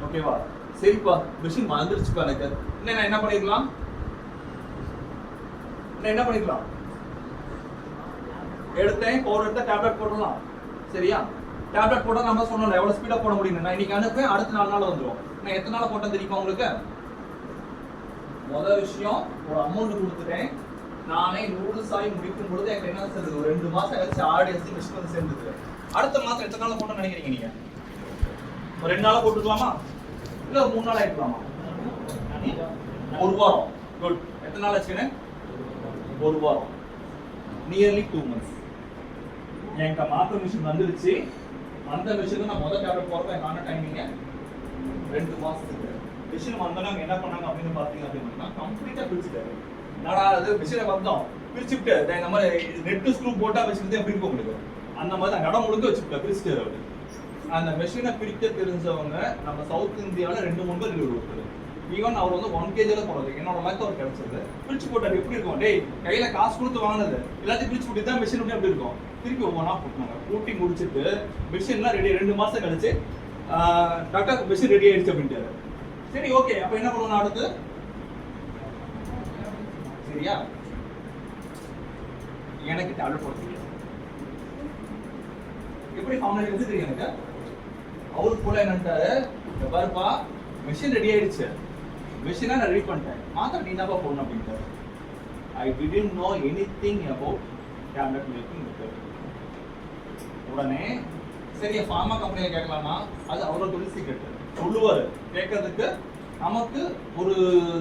ஓகேவா? சரிப்பா மெஷின் வந்துருச்சுப்பா, எனக்கு என்ன பண்ணிருக்கலாம், என்ன பண்ணிக்கலாம், எடுத்தேன் பவுடர் எடுத்த டேப்லெட் போடலாம். சரியா? டேப்லெட் போட்டா நம்ம சொன்னோம் எவ்வளவு ஸ்பீடா போட முடியும். நான் இன்னைக்கு அனுப்பேன், அடுத்த 4 நாள் வந்துடும். நான் எத்தனை நாள் போட்டேன் தெரியுமா உங்களுக்கு? முதல் விஷயம், ஒரு அமௌண்ட் கொடுத்துட்டேன், நானே நூடுல்ஸ் ஆகி முடிக்கும் பொழுது எனக்கு என்ன சேர்ந்தது, ஒரு 2 மாசம் கழிச்சு ஆடியன்ஸ் மிஷின் வந்து சேர்ந்துருக்கு. அடுத்த மாசம் எத்தனை நாள் போட்டோம்னு நினைக்கிறீங்க நீங்க? ஒரு 2 நாளா போட்டுக்கலாமா, இல்ல ஒரு 3 நாள் ஆயிக்கலாமா? 1 வாரம். குட். எத்தனை நாள் ஆச்சுன்னு? 1 வாரம், நியர்லி 2 months. என்கிட்ட மாத்திரை மிஷின் வந்துருச்சு. அந்த மிஷின் நான் முதல் டேப்லெட் போறப்ப என்னான டைமிங்க 2 மாசத்துக்கு. மிஷின் வந்தவங்க என்ன பண்ணாங்க அப்படின்னு பாத்தீங்க அப்படின்னா கம்ப்ளீட்டா பிரிச்சுட்டாரு. என்னடா அது மிஷினை வந்தோம் பிரிச்சுட்டு இந்த மாதிரி நெட் ஸ்க்ரூ போட்டா வச்சுட்டு எப்படி இருக்க முடியும், அந்த மாதிரி தான் இடம் முழுக்க வச்சுக்கிட்ட பிரிச்சுட்டாரு அவரு. அந்த மெஷினை பிரிக்க தெரிஞ்சவங்க நம்ம சவுத் இந்தியாவில் 2-3 பேர் இருக்காரு. ஈவன் அவர் வந்து 1 kg போனது என்னோட லைஃப் அவர் கிடைச்சது. பிரிச்சு போட்டாரு. எப்படி இருக்கும், டேய் கையில காசு கொடுத்து வாங்கினது எல்லாத்தையும் பிரிச்சு போட்டு தான் மிஷின் எப்படி இருக்கும். திருப்பி ஒவ்வொன்றா போட்டாங்க. கூட்டி முடிச்சுட்டு மிஷின்லாம் ரெடி. 2 மாசம் கழிச்சு டாக்டர் மிஷின் ரெடி ஆயிடுச்சு அப்படின்ட்டாரு. சரி ஓகே, அப்ப என்ன பண்ணணும் அடுத்து? சரியா? எனக்கு டேப்லெட் போட தெரியாது. எப்படி ஃபார்முலா எழுது தெரியும் எனக்கு. அவருக்கு கூட என்னன்ட்டாரு, பாருப்பா மெஷின் ரெடி ஆயிடுச்சு, மெஷினா நான் ரெடி பண்ணிட்டேன், மாத்திரை நீ தான்ப்பா போடணும் அப்படின்ட்டாரு. I didn't know anything about tablet making method. உடனே சரி ஃபார்மா கம்பெனியை கேட்கலாமா, அது அவரோட தொழில் சீக்ரெட் சொல்லுவாரு, கேட்கறதுக்கு நமக்கு ஒரு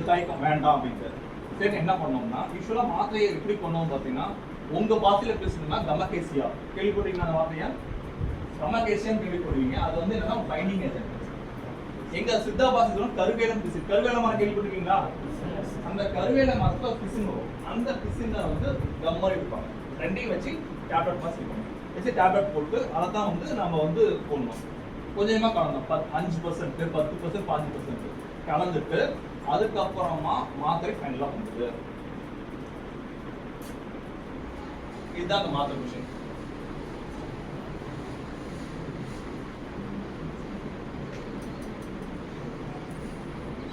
தயக்கம் வேண்டாம் அப்படின்ட்டு. சரி என்ன பண்ணோம்னா, யூஸ்வலா மாத்திரையை எப்படி பண்ணுவோம் பார்த்தீங்கன்னா, உங்க பாத்தியில பேசணும்னா கமகேசியா கேள்விப்பட்டீங்கன்னா, அந்த வார்த்தையா கமகேசியான்னு கேள்விப்படுவீங்க. அது வந்து என்னன்னா பைண்டிங் ஏஜென்ட். எங்க சித்தா பாசி கருவேலம் பிசு, கருவேல மரம் கேள்விப்பட்டிருக்கீங்களா? அந்த கருவேல மரத்துல பிசுங்க வரும், அந்த பிசுங்க வந்து கம்மரி இருப்பாங்க, ரெண்டையும் வச்சு டேப்லெட் பாஸ் பண்ணுவோம். வச்சு டேப்லெட் போட்டு அதை தான் வந்து நம்ம வந்து போடணும். கொஞ்சமா கலந்தோம், 5%, 10%, 5% கலந்துட்டு அதுக்கப்புறமா மாத்திரை ஃபைனலா பண்ணுது. இதுதான் அந்த மாத்திரை மிஷின்.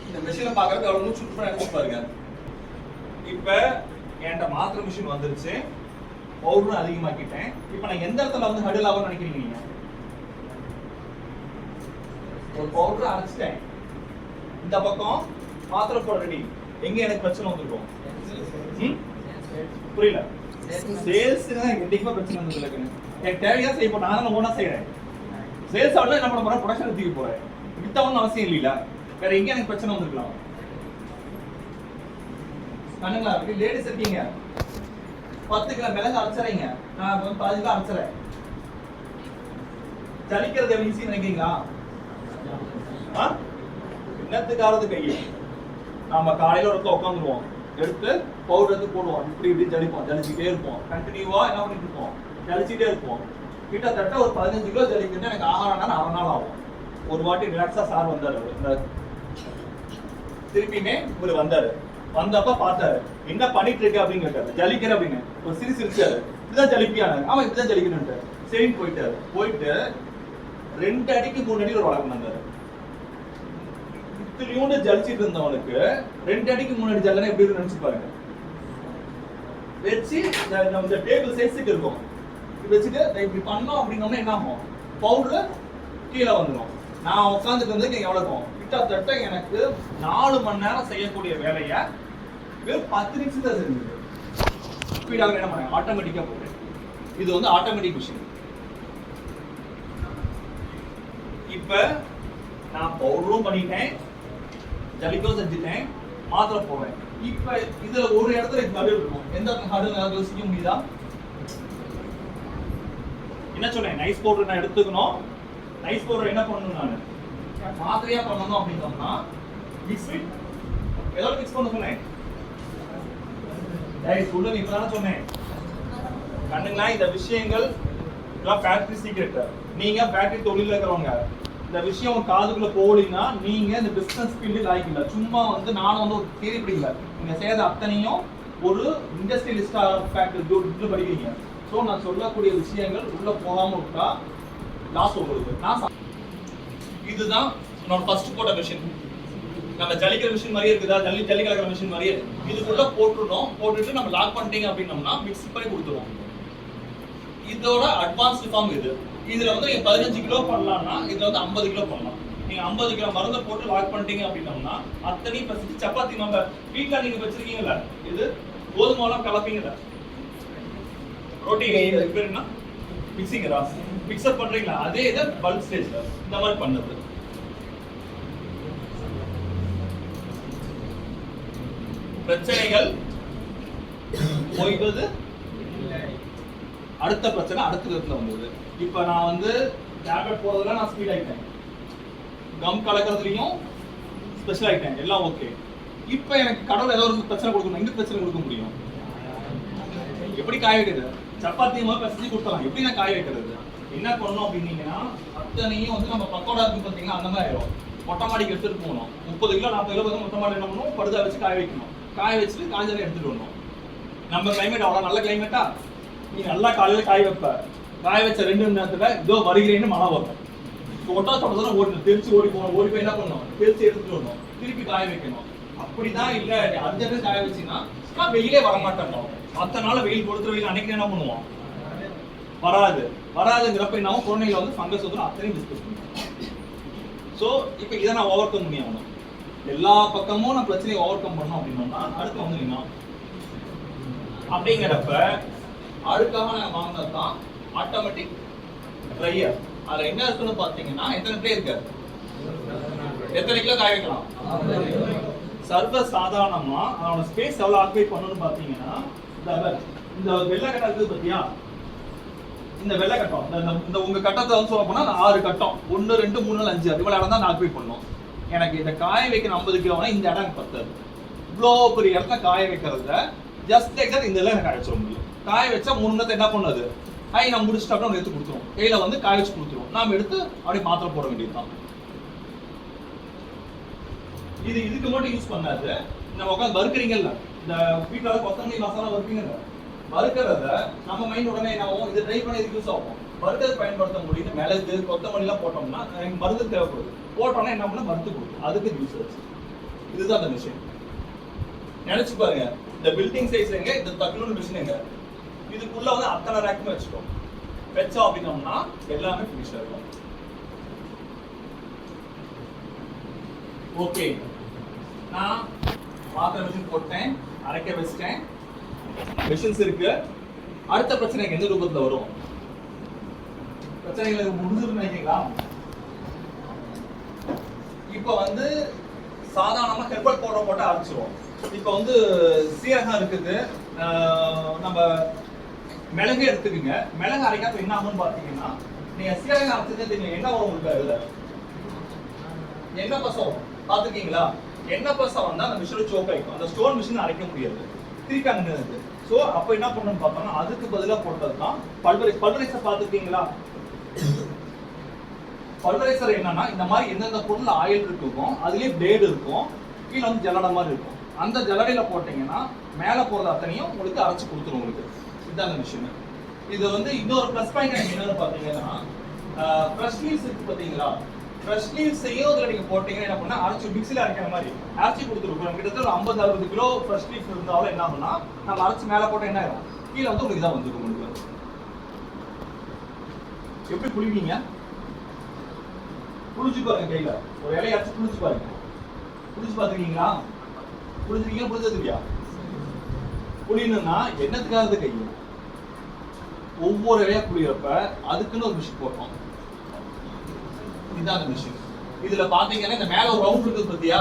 இந்த மிஷினை பாக்குறது அவ்வளவு மூச்சு விட்டு நினைச்சு பாருங்க. இப்ப என்கிட்ட மாத்திரை மிஷின் வந்துருச்சு, பவுடரும் அதிகமாக்கிட்டேன். இப்ப நான் எந்த இடத்துல வந்து ஹடில் ஆகும்னு நினைக்கிறீங்க நீங்க? ஒரு பவுடர் அரைச்சிட்டேன், இந்த பக்கம் மாத்திரை போட ரெடி, எங்க எனக்கு பிரச்சனை வந்திருக்கும்? புரியல? சேல்ஸ் தான் என்னைக்குமே பிரச்சனை வந்தது. எனக்கு தேவையா செய்ய நான் தான் ஓனா செய்யறேன். சேல்ஸ் ஆகல என்ன பண்ண போறேன், ப்ரொடக்ஷன் தூக்கி போறேன். வித்தவன் அவசியம் இல்லையில, வேற எங்க எனக்கு பிரச்சனை வந்திருக்கலாம்? கண்ணுங்களா இருக்கு. லேடிஸ் இருக்கீங்க, 10 கிலோ மிளகு அரைச்சறீங்க, நான் 10 கிலோ அரைச்சறேன். ஜலிக்கிறது எப்படி ஈஸி நினைக்கிறீங்களா? என்னத்துக்காரது கையை நாம காலையில ஒரு இடத்துல உட்காந்துருவோம், எடுத்து பவுடர் எடுத்து போடுவோம், இப்படி இப்படி ஜலிப்போம், ஜலிச்சுட்டே இருப்போம், கண்டினியூவா என்ன பண்ணிட்டு இருப்போம், ஜலிச்சுட்டே இருப்போம். கிட்டத்தட்ட ஒரு 15 கிலோ ஜலிக்கிறது எனக்கு ஆகாரம்னா 1/2 நாள் ஆகும். ஒரு வாட்டி ரிலாக்ஸா சார் வந்தாரு, திருப்பியுமே இவர் வந்தாரு, வந்தப்ப பார்த்தாரு என்ன பண்ணிட்டு இருக்க அப்படின்னு கேட்டாரு. ஜலிக்கிற அப்படின்னு ஒரு சிரிச்சாரு. இதுதான் ஜலிப்பியானாரு. ஆமா இப்படிதான் ஜலிக்கணும்ட்டு சரின்னு போயிட்டாரு. போயிட்டு 2 அடிக்கு 3 அடி ஒரு வழக்கம் வந்தாரு. இத்திலியோண்டு ஜலிச்சிட்டு இருந்தவனுக்கு 2 அடிக்கு 3 அடி ஜல்லனா எப்படி இருக்குன்னு நினைச்சு பாருங்க. வச்சு இந்த டேபிள் சைஸுக்கு இருக்கும், வச்சுட்டு இப்படி பண்ணோம் அப்படின்னோம்னா என்ன ஆகும், பவுடர் கீழே வந்துடும். நான் உட்காந்துட்டு வந்து எவ்வளவு இருக்கும், கிட்டத்தட்ட எனக்கு 4 மணி நேரம் செய்யக்கூடிய வேலையை வெறும் 10 நிமிஷம் தான் செஞ்சது. ஸ்பீடாக என்ன பண்ணேன், ஆட்டோமேட்டிக்கா போட்டேன். இது வந்து ஆட்டோமேட்டிக் மிஷின். இப்ப நான் பவுடரும் பண்ணிட்டேன், ஜலிக்கும் செஞ்சுட்டேன், மாத்திரை போடுறேன். இப்ப இதுல ஒரு இடத்துல ஹடில் இருக்கும். எந்த ஹடில் யோசிக்க முடியுதா? என்ன சொன்னேன், நைஸ் பவுடர் நான் எடுத்துக்கணும். நைஸ் பவுடர் என்ன பண்ணணும், நான் மாத்திரையா பண்ணணும் அப்படின்னா மிக்ஸ் வித் எதோட மிக்ஸ் பண்ண சொன்னேன், சொல்லுங்க இப்பதானே சொன்னேன். கண்ணுங்களா இந்த விஷயங்கள் இதெல்லாம் ஃபேக்டரி சீக்ரெட். நீங்க ஃபேக்டரி தொழில இருக்கிறவங்க இந்த விஷயம் உங்க காதுக்குள்ள போகலீங்கன்னா நீங்க இந்த பிசினஸ் ஃபீல்டு லாய்க்கல. சும்மா வந்து நானும் வந்து ஒரு தேடி படிக்கல, நீங்க செய்யற அத்தனையும் ஒரு இண்டஸ்ட்ரியலிஸ்டா ஃபேக்டரி படிக்கிறீங்க. ஸோ நான் சொல்லக்கூடிய விஷயங்கள் உள்ள போகாம விட்டா லாஸ் உங்களுக்கு. இதுதான் என்னோட ஃபர்ஸ்ட் போட்ட மிஷின். நம்ம ஜலிக்கிற மிஷின் மாதிரியே இருக்குதா, ஜல்லி கலக்கிற மிஷின் மாதிரியே இதுக்குள்ள போட்டுருந்தோம். போட்டுட்டு நம்ம லாக் பண்ணிட்டீங்க அப்படின்னோம்னா மிக்ஸ் பண்ணி கொடுத்துருவோம். இதோட அட்வான்ஸ்டு ஃபார்ம் இது. இதுல வந்து நீங்க 15 கிலோ பண்ணலாம்னா இதுல வந்து 50 கிலோ பண்ணலாம். நீங்க 50 கிலோ மருந்தை போட்டு லாக் பண்ணிட்டீங்க அப்படின்னோம்னா அத்தனையும் பசிச்சு சப்பாத்தி நம்ம வீட்டுல நீங்க வச்சிருக்கீங்கல்ல, இது கோதுமை எல்லாம் கலப்பீங்கல்ல, ரொட்டி பேர் என்ன மிக்சிங் ராஸ் மிக்சர் பண்றீங்களா, அதே இதை பல்க் ஸ்டேஜ்ல இந்த மாதிரி பண்ணது. பிரச்சனைகள் போய்வது, அடுத்த பிரச்சனை அடுத்த விதத்துல வந்தது. இப்ப நான் வந்து டேப்லெட் போறதுல நான் ஸ்பீட் ஆயிட்டேன், கம் கலக்கிறதுலயும் ஸ்பெஷல் ஆயிட்டேன், எல்லாம் ஓகே. இப்ப எனக்கு கடவுள் ஏதோ ஒரு பிரச்சனை கொடுக்கணும், எங்க பிரச்சனை கொடுக்க முடியும்? எப்படி காய வைக்கிறது? சப்பாத்தி மாதிரி பசதி கொடுத்தலாம், எப்படி நான் காய வைக்கிறது? என்ன பண்ணணும் அப்படின்னீங்கன்னா அத்தனையும் வந்து நம்ம பக்கோடா இருக்கு பார்த்தீங்கன்னா அந்த மாதிரி ஆயிடும். மொட்டை மாடிக்கு எடுத்துட்டு போகணும். 30 கிலோ 40 கிலோ மொட்டை மாடி என்ன பண்ணணும், படுதா வச்சு காய வைக்கணும். காய வச்சுட்டு காய்ச்சல எடுத்துட்டு வரணும். நம்ம கிளைமேட் அவ்வளோ நல்ல கிளைமேட்டா, நீ நல்லா காலையில காய வைப்ப, காய வச்ச 2 மணி நேரத்துல இதோ வருகிறேன்னு மழை வரும். ஒட்டா தொடர்ந்து ஓடணும், தெரிச்சு ஓடி போகணும். ஓடி போய் என்ன பண்ணணும், தெரிச்சு எடுத்துட்டு வரணும், திருப்பி காய வைக்கணும். அப்படிதான் இல்ல அர்ஜென்ட் காய வச்சுன்னா நான் வெயிலே வரமாட்டேன். மற்ற நாள் வெயில் கொடுத்துற வெயில் அன்னைக்கு என்ன பண்ணுவோம்? வராதுங்கிறப்ப என்ன ஆகும்? கொரோனையில வந்து ஃபங்கஸ் வந்து அத்தனையும் டிஸ்கஸ் பண்ணுவோம். ஸோ இப்போ இதை நான் ஓவர் கம் பண்ணி ஆகணும். எல்லா பக்கமும் நான் பிரச்சனையை ஓவர் கம் பண்ணணும் அப்படின்னா அடுத்து வந்து என்ன அப்படிங்கிறப்ப அடுக்காக நான் வாங்கினது தான் ஆட்டோமேட்டிக் ட்ரையர். அதில் என்ன இருக்குன்னு பார்த்தீங்கன்னா எத்தனை ட்ரே இருக்கு, எத்தனை கிலோ காய வைக்கலாம். சர்வ சாதாரணமா அதோட ஸ்பேஸ் எவ்வளவு ஆக்குபை பண்ணணும்னு பார்த்தீங்கன்னா இந்த வெள்ளை கட்டம் இருக்குது பார்த்தியா, இந்த வெள்ளை கட்டம் இந்த உங்க கட்டத்தை வந்து சொல்ல போனா 6 கட்டம் 1 2 3 4 5 இவ்வளவு இடம் தான் நான் ஆக்குபை பண்ணணும். எனக்கு இந்த காய வைக்கிற 50 கிலோனா இந்த இடம் எனக்கு பத்தாது. இவ்வளோ பெரிய இடத்த காய வைக்கிறத ஜஸ்ட் எக்ஸாக்ட் இந்த எல்லாம் எனக்கு காய வச்சிட முடியும். காய வச்சா 3 நேரத்தை என்ன பண்ணாது, நான் முடிச்சுட்டு அப்புறம் எடுத்து கொடுத்துருவோம். கையில வந்து காய வச்சு கொடுத்துருவோம். நாம எடுத்து அப்படியே மாத்திரை போட வேண்டியதுதான். இது இதுக்கு மட்டும் யூஸ் பண்ணாது. நம்ம உட்காந்து வறுக்கிறீங்கல்ல, இந்த வீட்டில் கொத்தமல்லி மசாலா வறுப்பீங்கல்ல, வறுக்கிறத நம்ம மைண்ட் உடனே என்ன ஆகும், இது ட்ரை பண்ணி இதுக்கு யூஸ் ஆகும். வறுக்கிறது பயன்படுத்த முடியும். மிளகு கொத்தமல்லிலாம் போட்டோம்னா மருந்து தேவைப்படுது. போட்டோம்னா என்ன பண்ண மருந்து கொடுக்கும், அதுக்கு யூஸ் ஆச்சு. இதுதான் அந்த மிஷின். நினைச்சு பாருங்க, இந்த பில்டிங் சைஸ் எங்க, இந்த தக்குலூர் மிஷின் எங்க, இதுக்குள்ள வந்து அத்தனை ரேக்குமே வச்சுக்கோம். வச்சோம் அப்படின்னோம்னா எல்லாமே ஃபினிஷ் ஆகும். ஓகே, நான் மாத்திரை மிஷின் போட்டேன், அரைக்க வச்சிட்டேன், மிஷின்ஸ் இருக்கு. அடுத்த பிரச்சனை எந்த ரூபத்துல வரும்? பிரச்சனைகள் முடிஞ்சுன்னு நினைக்கிறீங்களா? இப்போ வந்து சாதாரணமா ஹெர்பல் பவுடர் போட்டு அரைச்சிருவோம். இப்போ வந்து சீரகம் இருக்குது, நம்ம மிளகு எடுத்துக்கோங்க. மிளகு அரைக்காம என்ன ஆகும்னு பாத்தீங்கன்னா, நீங்க சீரகம் அரைச்சதே தெரியும் என்ன வரும் உங்களுக்கு, அதுல எண்ணெய் பசம் பாத்துருக்கீங்களா? எண்ணெய் பசம் வந்தா அந்த மிஷின் சோக் ஆயிடும். அந்த ஸ்டோன் மிஷின் அரைக்க முடியாது, திருப்பி அங்க இருக்கு. சோ அப்ப என்ன பண்ணணும்னு பார்த்தோம்னா அதுக்கு பதிலா போட்டது தான் பல்வரைசர். பாத்துருக்கீங்களா? பல்வரைசர் என்னன்னா, இந்த மாதிரி எந்தெந்த பொருள் ஆயில் இருக்கும் அதுலயே பிளேடு இருக்கும், கீழே வந்து ஜல்லடை மாதிரி இருக்கும். அந்த ஜல்லடையில போட்டீங்கன்னா மேல போறது அத்தனையும் உங்களுக்கு அரைச்சு கொடுத்துரும் உங்களுக்கு. இதுதான் அந்த மிஷின். இது வந்து இன்னொரு ப்ளஸ் பாயிண்ட் எனக்கு என்னன்னு பாத்தீங்கன்னா, ஃப்ரெஷ் லீவ்ஸ் இருக்கு பாத்தீங்களா? ஃப்ரெஷ் லீவ்ஸையும் இதுல நீங்க போட்டீங்கன்னா என்ன பண்ணா அரைச்சு மிக்ஸில அரைக்கிற மாதிரி அரைச்சு கொடுத்துருக்கோம். கிட்டத்தட்ட 50-60 கிலோ ஃப்ரெஷ் லீவ்ஸ் இருந்தாலும் என்ன ஆகும்னா நம்ம அரைச்சு மேல போட்டா என்ன ஆகும், கீழே வந்து உங்களுக்கு இதான் வந்துடும். உங்களுக்கு எப்படி புளிவீங்க, புளிச்சு பாருங்க. கையில ஒரு இலையை அரைச்சு புளிச்சு பாருங்க. புளிச்சு பாத்துருக்கீங்களா? புளிச்சிருக்கீங்க? புளிச்சது இல்லையா? புளியணும்னா என்னத்துக்காக கை ஒவ்வொரு இலையா புளியறப்ப அதுக்குன்னு ஒரு மிஷின் போட்டோம். இதுதான் அந்த மிஷின். இதுல பாத்தீங்கன்னா இந்த மேல ஒரு ரவுண்ட் இருக்குது பாத்தியா,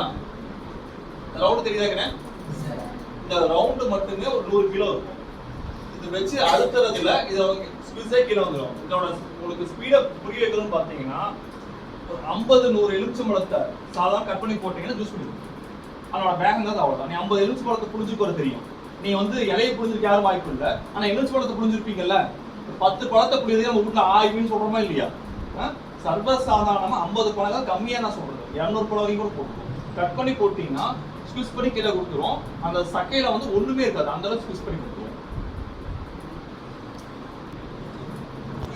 ரவுண்ட் தெரியுதாங்க? இந்த ரவுண்ட் மட்டுமே ஒரு 100 கிலோ இருக்கும். இது வச்சு அழுத்துறதுல இதோட ஸ்பீடே கீழே வந்துடும். இதோட உங்களுக்கு ஸ்பீடை புரிய வைக்கணும்னு பாத்தீங்கன்னா ஒரு 50-100 எலுமிச்சம்பழத்தை சாதாரண கட் பண்ணி போட்டீங்கன்னா ஜூஸ் குடிக்கும். அதோட வேகம் தான் அவ்வளவுதான். நீ 50 எலுமிச்சம்பழத்தை புளிஞ்சு போற தெரியும். நீ வந்து இலையை புளிஞ்சிருக்க யாரும் வாய்ப்பு இல்லை. ஆனா எலுமிச்சம்பழத்தை புளிஞ்சிருப்பீங்கல்ல, 10 பழத்தை புளியதுக்கு நம்ம வீட்டுல ஆய்வுன்னு சொல்றோமா இல்லையா? சர்வசாதாரணமா 50 பழங்கள் கம்மியா நான் சொல்றது 200 பழம் வரைக்கும் கூட போட்டுருவோம். கட் பண்ணி போட்டீங்கன்னா ஸ்குவீஸ் பண்ணி கீழே கொடுத்துரும். அந்த சக்கையில வந்து ஒண்ணுமே இருக்காது, அந்த அளவுக்கு ஸ்குவீஸ் பண்ணி கொடுத்துருவோம்.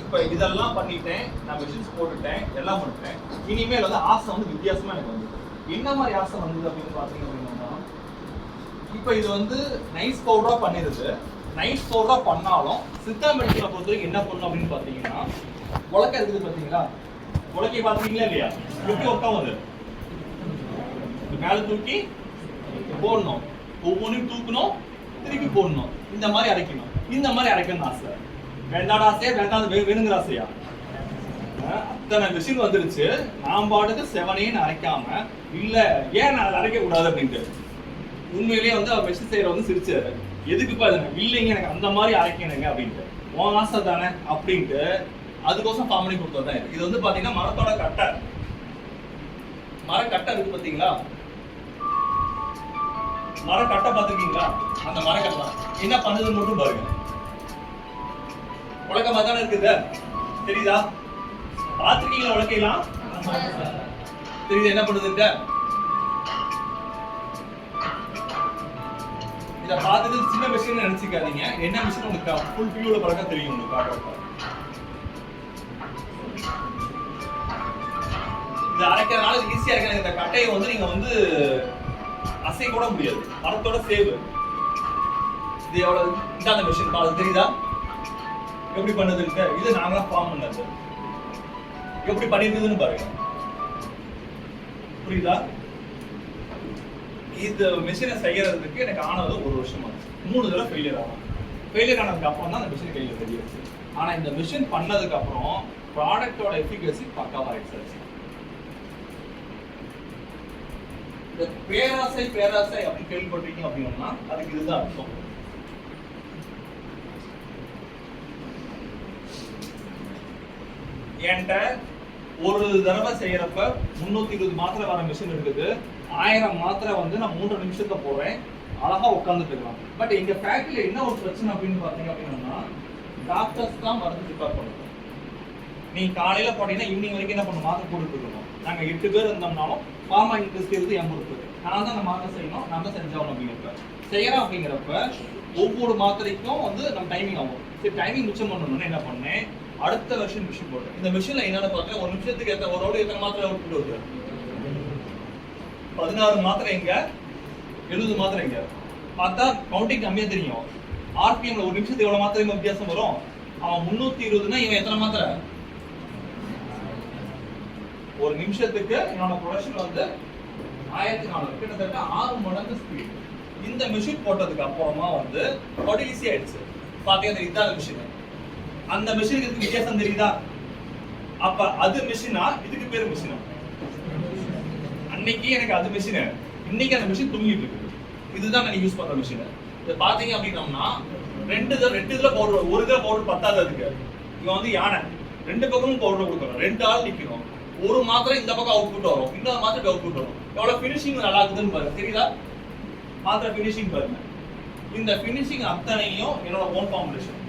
இப்ப இதெல்லாம் பண்ணிட்டேன், நான் மிஷின்ஸ் போட்டுட்டேன், எல்லாம் பண்ணிட்டேன். இனிமேல் வந்து ஆசை வந்து வித்தியாசமா எனக்கு வந்து என்ன மாதிரி ஆசை வந்தது அப்படின்னு பாத்தீங்க அப்படின்னா, இப்ப இது வந்து நைஸ் பவுடரா பண்ணிருது. நைஸ் பவுடரா பண்ணாலும் சித்தா மெடிக்கலை பொறுத்த வரைக்கும் என்ன பண்ணணும் அப்படின்னு பாத்தீங்கன்னா, உலக்கை இருக்குது பாத்தீங்களா? உலக்கையை பாத்தீங்களா இல்லையா? எப்படி ஒர்க் ஆகுது? மேல தூக்கி போடணும், ஒவ்வொன்றையும் தூக்கணும், திருப்பி போடணும். இந்த மாதிரி அரைக்கணும். இந்த மாதிரி அரைக்கணும்னு ஆசை. வேண்டாட ஆசையா, வேண்டாம் வேணுங்கிற ஆசையா? அத்தனை மிஷின் வந்துருச்சு. நான் பாட்டுக்கு செவனேன்னு அரைக்காம இல்ல ஏன் நான் அரைக்க கூடாது அப்படின்ட்டு உண்மையிலேயே வந்து அவர் மிஷின் செய்யற வந்து சிரிச்சாரு. எதுக்குப்பா இது? இல்லைங்க, எனக்கு அந்த மாதிரி அரைக்கணுங்க அப்படின்ட்டு. உன் ஆசை தானே அப்படின்ட்டு அதுக்கோசம் ஃபார்ம் பண்ணி கொடுத்ததான். இது வந்து பாத்தீங்கன்னா மரத்தோட கட்டை, மரக்கட்டை இருக்கு பாத்தீங்களா? மரக்கட்டை பாத்துருக்கீங்களா? அந்த மரக்கட்டை என்ன பண்ணுதுன்னு மட்டும் பாருங்க. உலக மாதிரி இருக்குது, தெரியுதா? பாத்துருக்கீங்களா? உலகையெல்லாம் தெரியுது என்ன பண்ணுதுங்க? இத பார்த்துட்டு சின்ன மிஷின் நினைச்சுக்காதீங்க. என்ன மிஷின் உங்களுக்கு ஃபுல் வியூல பழக்கம் தெரியும் உங்களுக்கு பார்க்கறப்ப. இது அரைக்கிறதுனால ஈஸியா இருக்கு. இந்த கட்டையை வந்து நீங்க வந்து அசை கூட முடியாது, மரத்தோட சேவு. இது எவ்வளவு இந்த அந்த மிஷின் கால் தெரியுதா எப்படி பண்ணுதுன்னு? இது நாங்களா ஃபார்ம் பண்ணது. எப்படி பண்ணிருக்குதுன்னு பாருங்க. புரியுதா? இந்த மிஷினை செய்யறதுக்கு எனக்கு ஆனது 1 வருஷம் ஆச்சு. 3 தடவை ஃபெயிலியர் ஆகும். ஃபெயிலியர் ஆனதுக்கு அப்புறம் தான் அந்த மிஷின் கையில் தெரியாது. ஆனா இந்த மிஷின் பண்ணதுக்கு அப்புறம் ப்ராடக்டோட எஃபிகசி பக்காவா ஆயிடுச்சு. இந்த பேராசை அப்படின்னு கேள்விப்பட்டிருக்கீங்க அப்படின்னா அதுக்கு இதுதான் அர்த்தம். என்கிட்ட ஒரு தடவை செய்யறப்ப 320 மாத்திரை வர மிஷின் இருக்குது. 1000 மாத்திரை வந்து நான் 3 நிமிஷத்துல போடுறேன். அழகா உட்கார்ந்துட்டு இருக்கலாம். பட் எங்க ஃபேக்டரியில என்ன ஒரு பிரச்சனை அப்படின்னு பாத்தீங்க அப்படின்னா டாக்டர்ஸ் தான் மருந்து ப்ரிப்பேர் பண்ணுவோம். நீ காலையில போட்டீங்கன்னா ஈவினிங் வரைக்கும் என்ன பண்ணணும்? மாத்திரை போட்டுட்டு இருக்கணும். நாங்க 8 பேர் இருந்தோம்னாலும் ஃபார்மா இண்டஸ்ட்ரி இருந்து என் பொறுப்பு. நான் தான் அந்த மாத்திரை செய்யணும், நான் தான் செஞ்சாகணும் அப்படிங்கிறப்ப செய்யறோம். அப்படிங்கிறப்ப ஒவ்வொரு மாத்திரைக்கும் வந்து நம்ம டைமிங் ஆகும். சரி, டைமிங் மிச்சம் பண்ணணும்னு என்ன பண்ணேன்? அடுத்த வருஷம் மிஷின் போட்டேன். இந்த மிஷின்ல என்னன்னு பார்த்தா 1 நிமிஷத்துக்கு ஒரு ரோடு எத்தனை மாத்திரை அவுட்புட் வருது? 16 மாத்திரை எங்க, 70 மாத்திரை எங்க பார்த்தா கவுண்டிங் கம்மியா தெரியும். ஆர்பிஎம்ல 1 நிமிஷத்துக்கு எவ்வளவு மாத்திரை வித்தியாசம் வரும்? அவன் 320னா இவன் எத்தனை மாத்திரை? 1 நிமிஷத்துக்கு என்னோட ப்ரொடக்ஷன் வந்து 1400, கிட்டத்தட்ட 6 மடங்கு ஸ்பீட். இந்த மிஷின் போட்டதுக்கு அப்புறமா வந்து ஈஸி ஆயிடுச்சு. பாத்தீங்கன்னா இதான் மிஷின். அந்த மிஷினுக்கு வித்தியாசம் தெரியுதா? அப்ப அது மிஷினா இதுக்கு பேரு மிஷினா? அன்னைக்கு எனக்கு அது மிஷின், இன்னைக்கு அந்த மிஷின் தூங்கிட்டு இருக்கு. இதுதான் நான் யூஸ் பண்ற மிஷின். இது பாத்தீங்க அப்படின்னா 2 இதுல பவுடர், ஒரு இதுல பவுடர் பத்தாது. அதுக்கு இவன் வந்து யானை 2 பக்கமும் பவுடர் கொடுக்கணும். 2 ஆள் நிக்கணும். ஒரு மாத்திரை இந்த பக்கம் அவுட்புட் வரும், இன்னொரு மாத்திரை அவுட்புட் வரும். எவ்வளவு பினிஷிங் நல்லா இருக்குதுன்னு பாருங்க. தெரியுதா? மாத்திரை பினிஷிங் பாருங்க. இந்த பினிஷிங் அத்தனையும் என்னோட ஓன் ஃபார்முலேஷன்.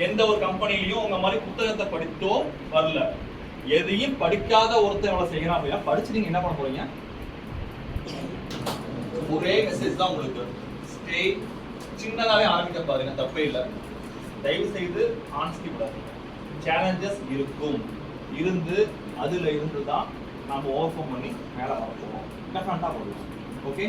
எந்த ஒரு கம்பெனிலையும் உங்க மாதிரி புத்தகத்தை படித்தோ வரல. எதையும் படிக்காத ஒருத்தர் எவ்வளவு செய்யணும் அப்படின்னா படிச்சு நீங்க என்ன பண்ண போறீங்க? ஒரே மெசேஜ் தான் உங்களுக்கு. ஸ்டே சின்னதாவே ஆரம்பிக்க பாருங்க, தப்பே இல்லை. தயவு செய்து ஆன்ஸ்டி விடாதீங்க. சேலஞ்சஸ் இருக்கும், இருந்து அதுல இருந்து தான் நம்ம ஓவர் கம் பண்ணி மேல வர போறோம். டெஃபினட்டா போடுவோம். ஓகே.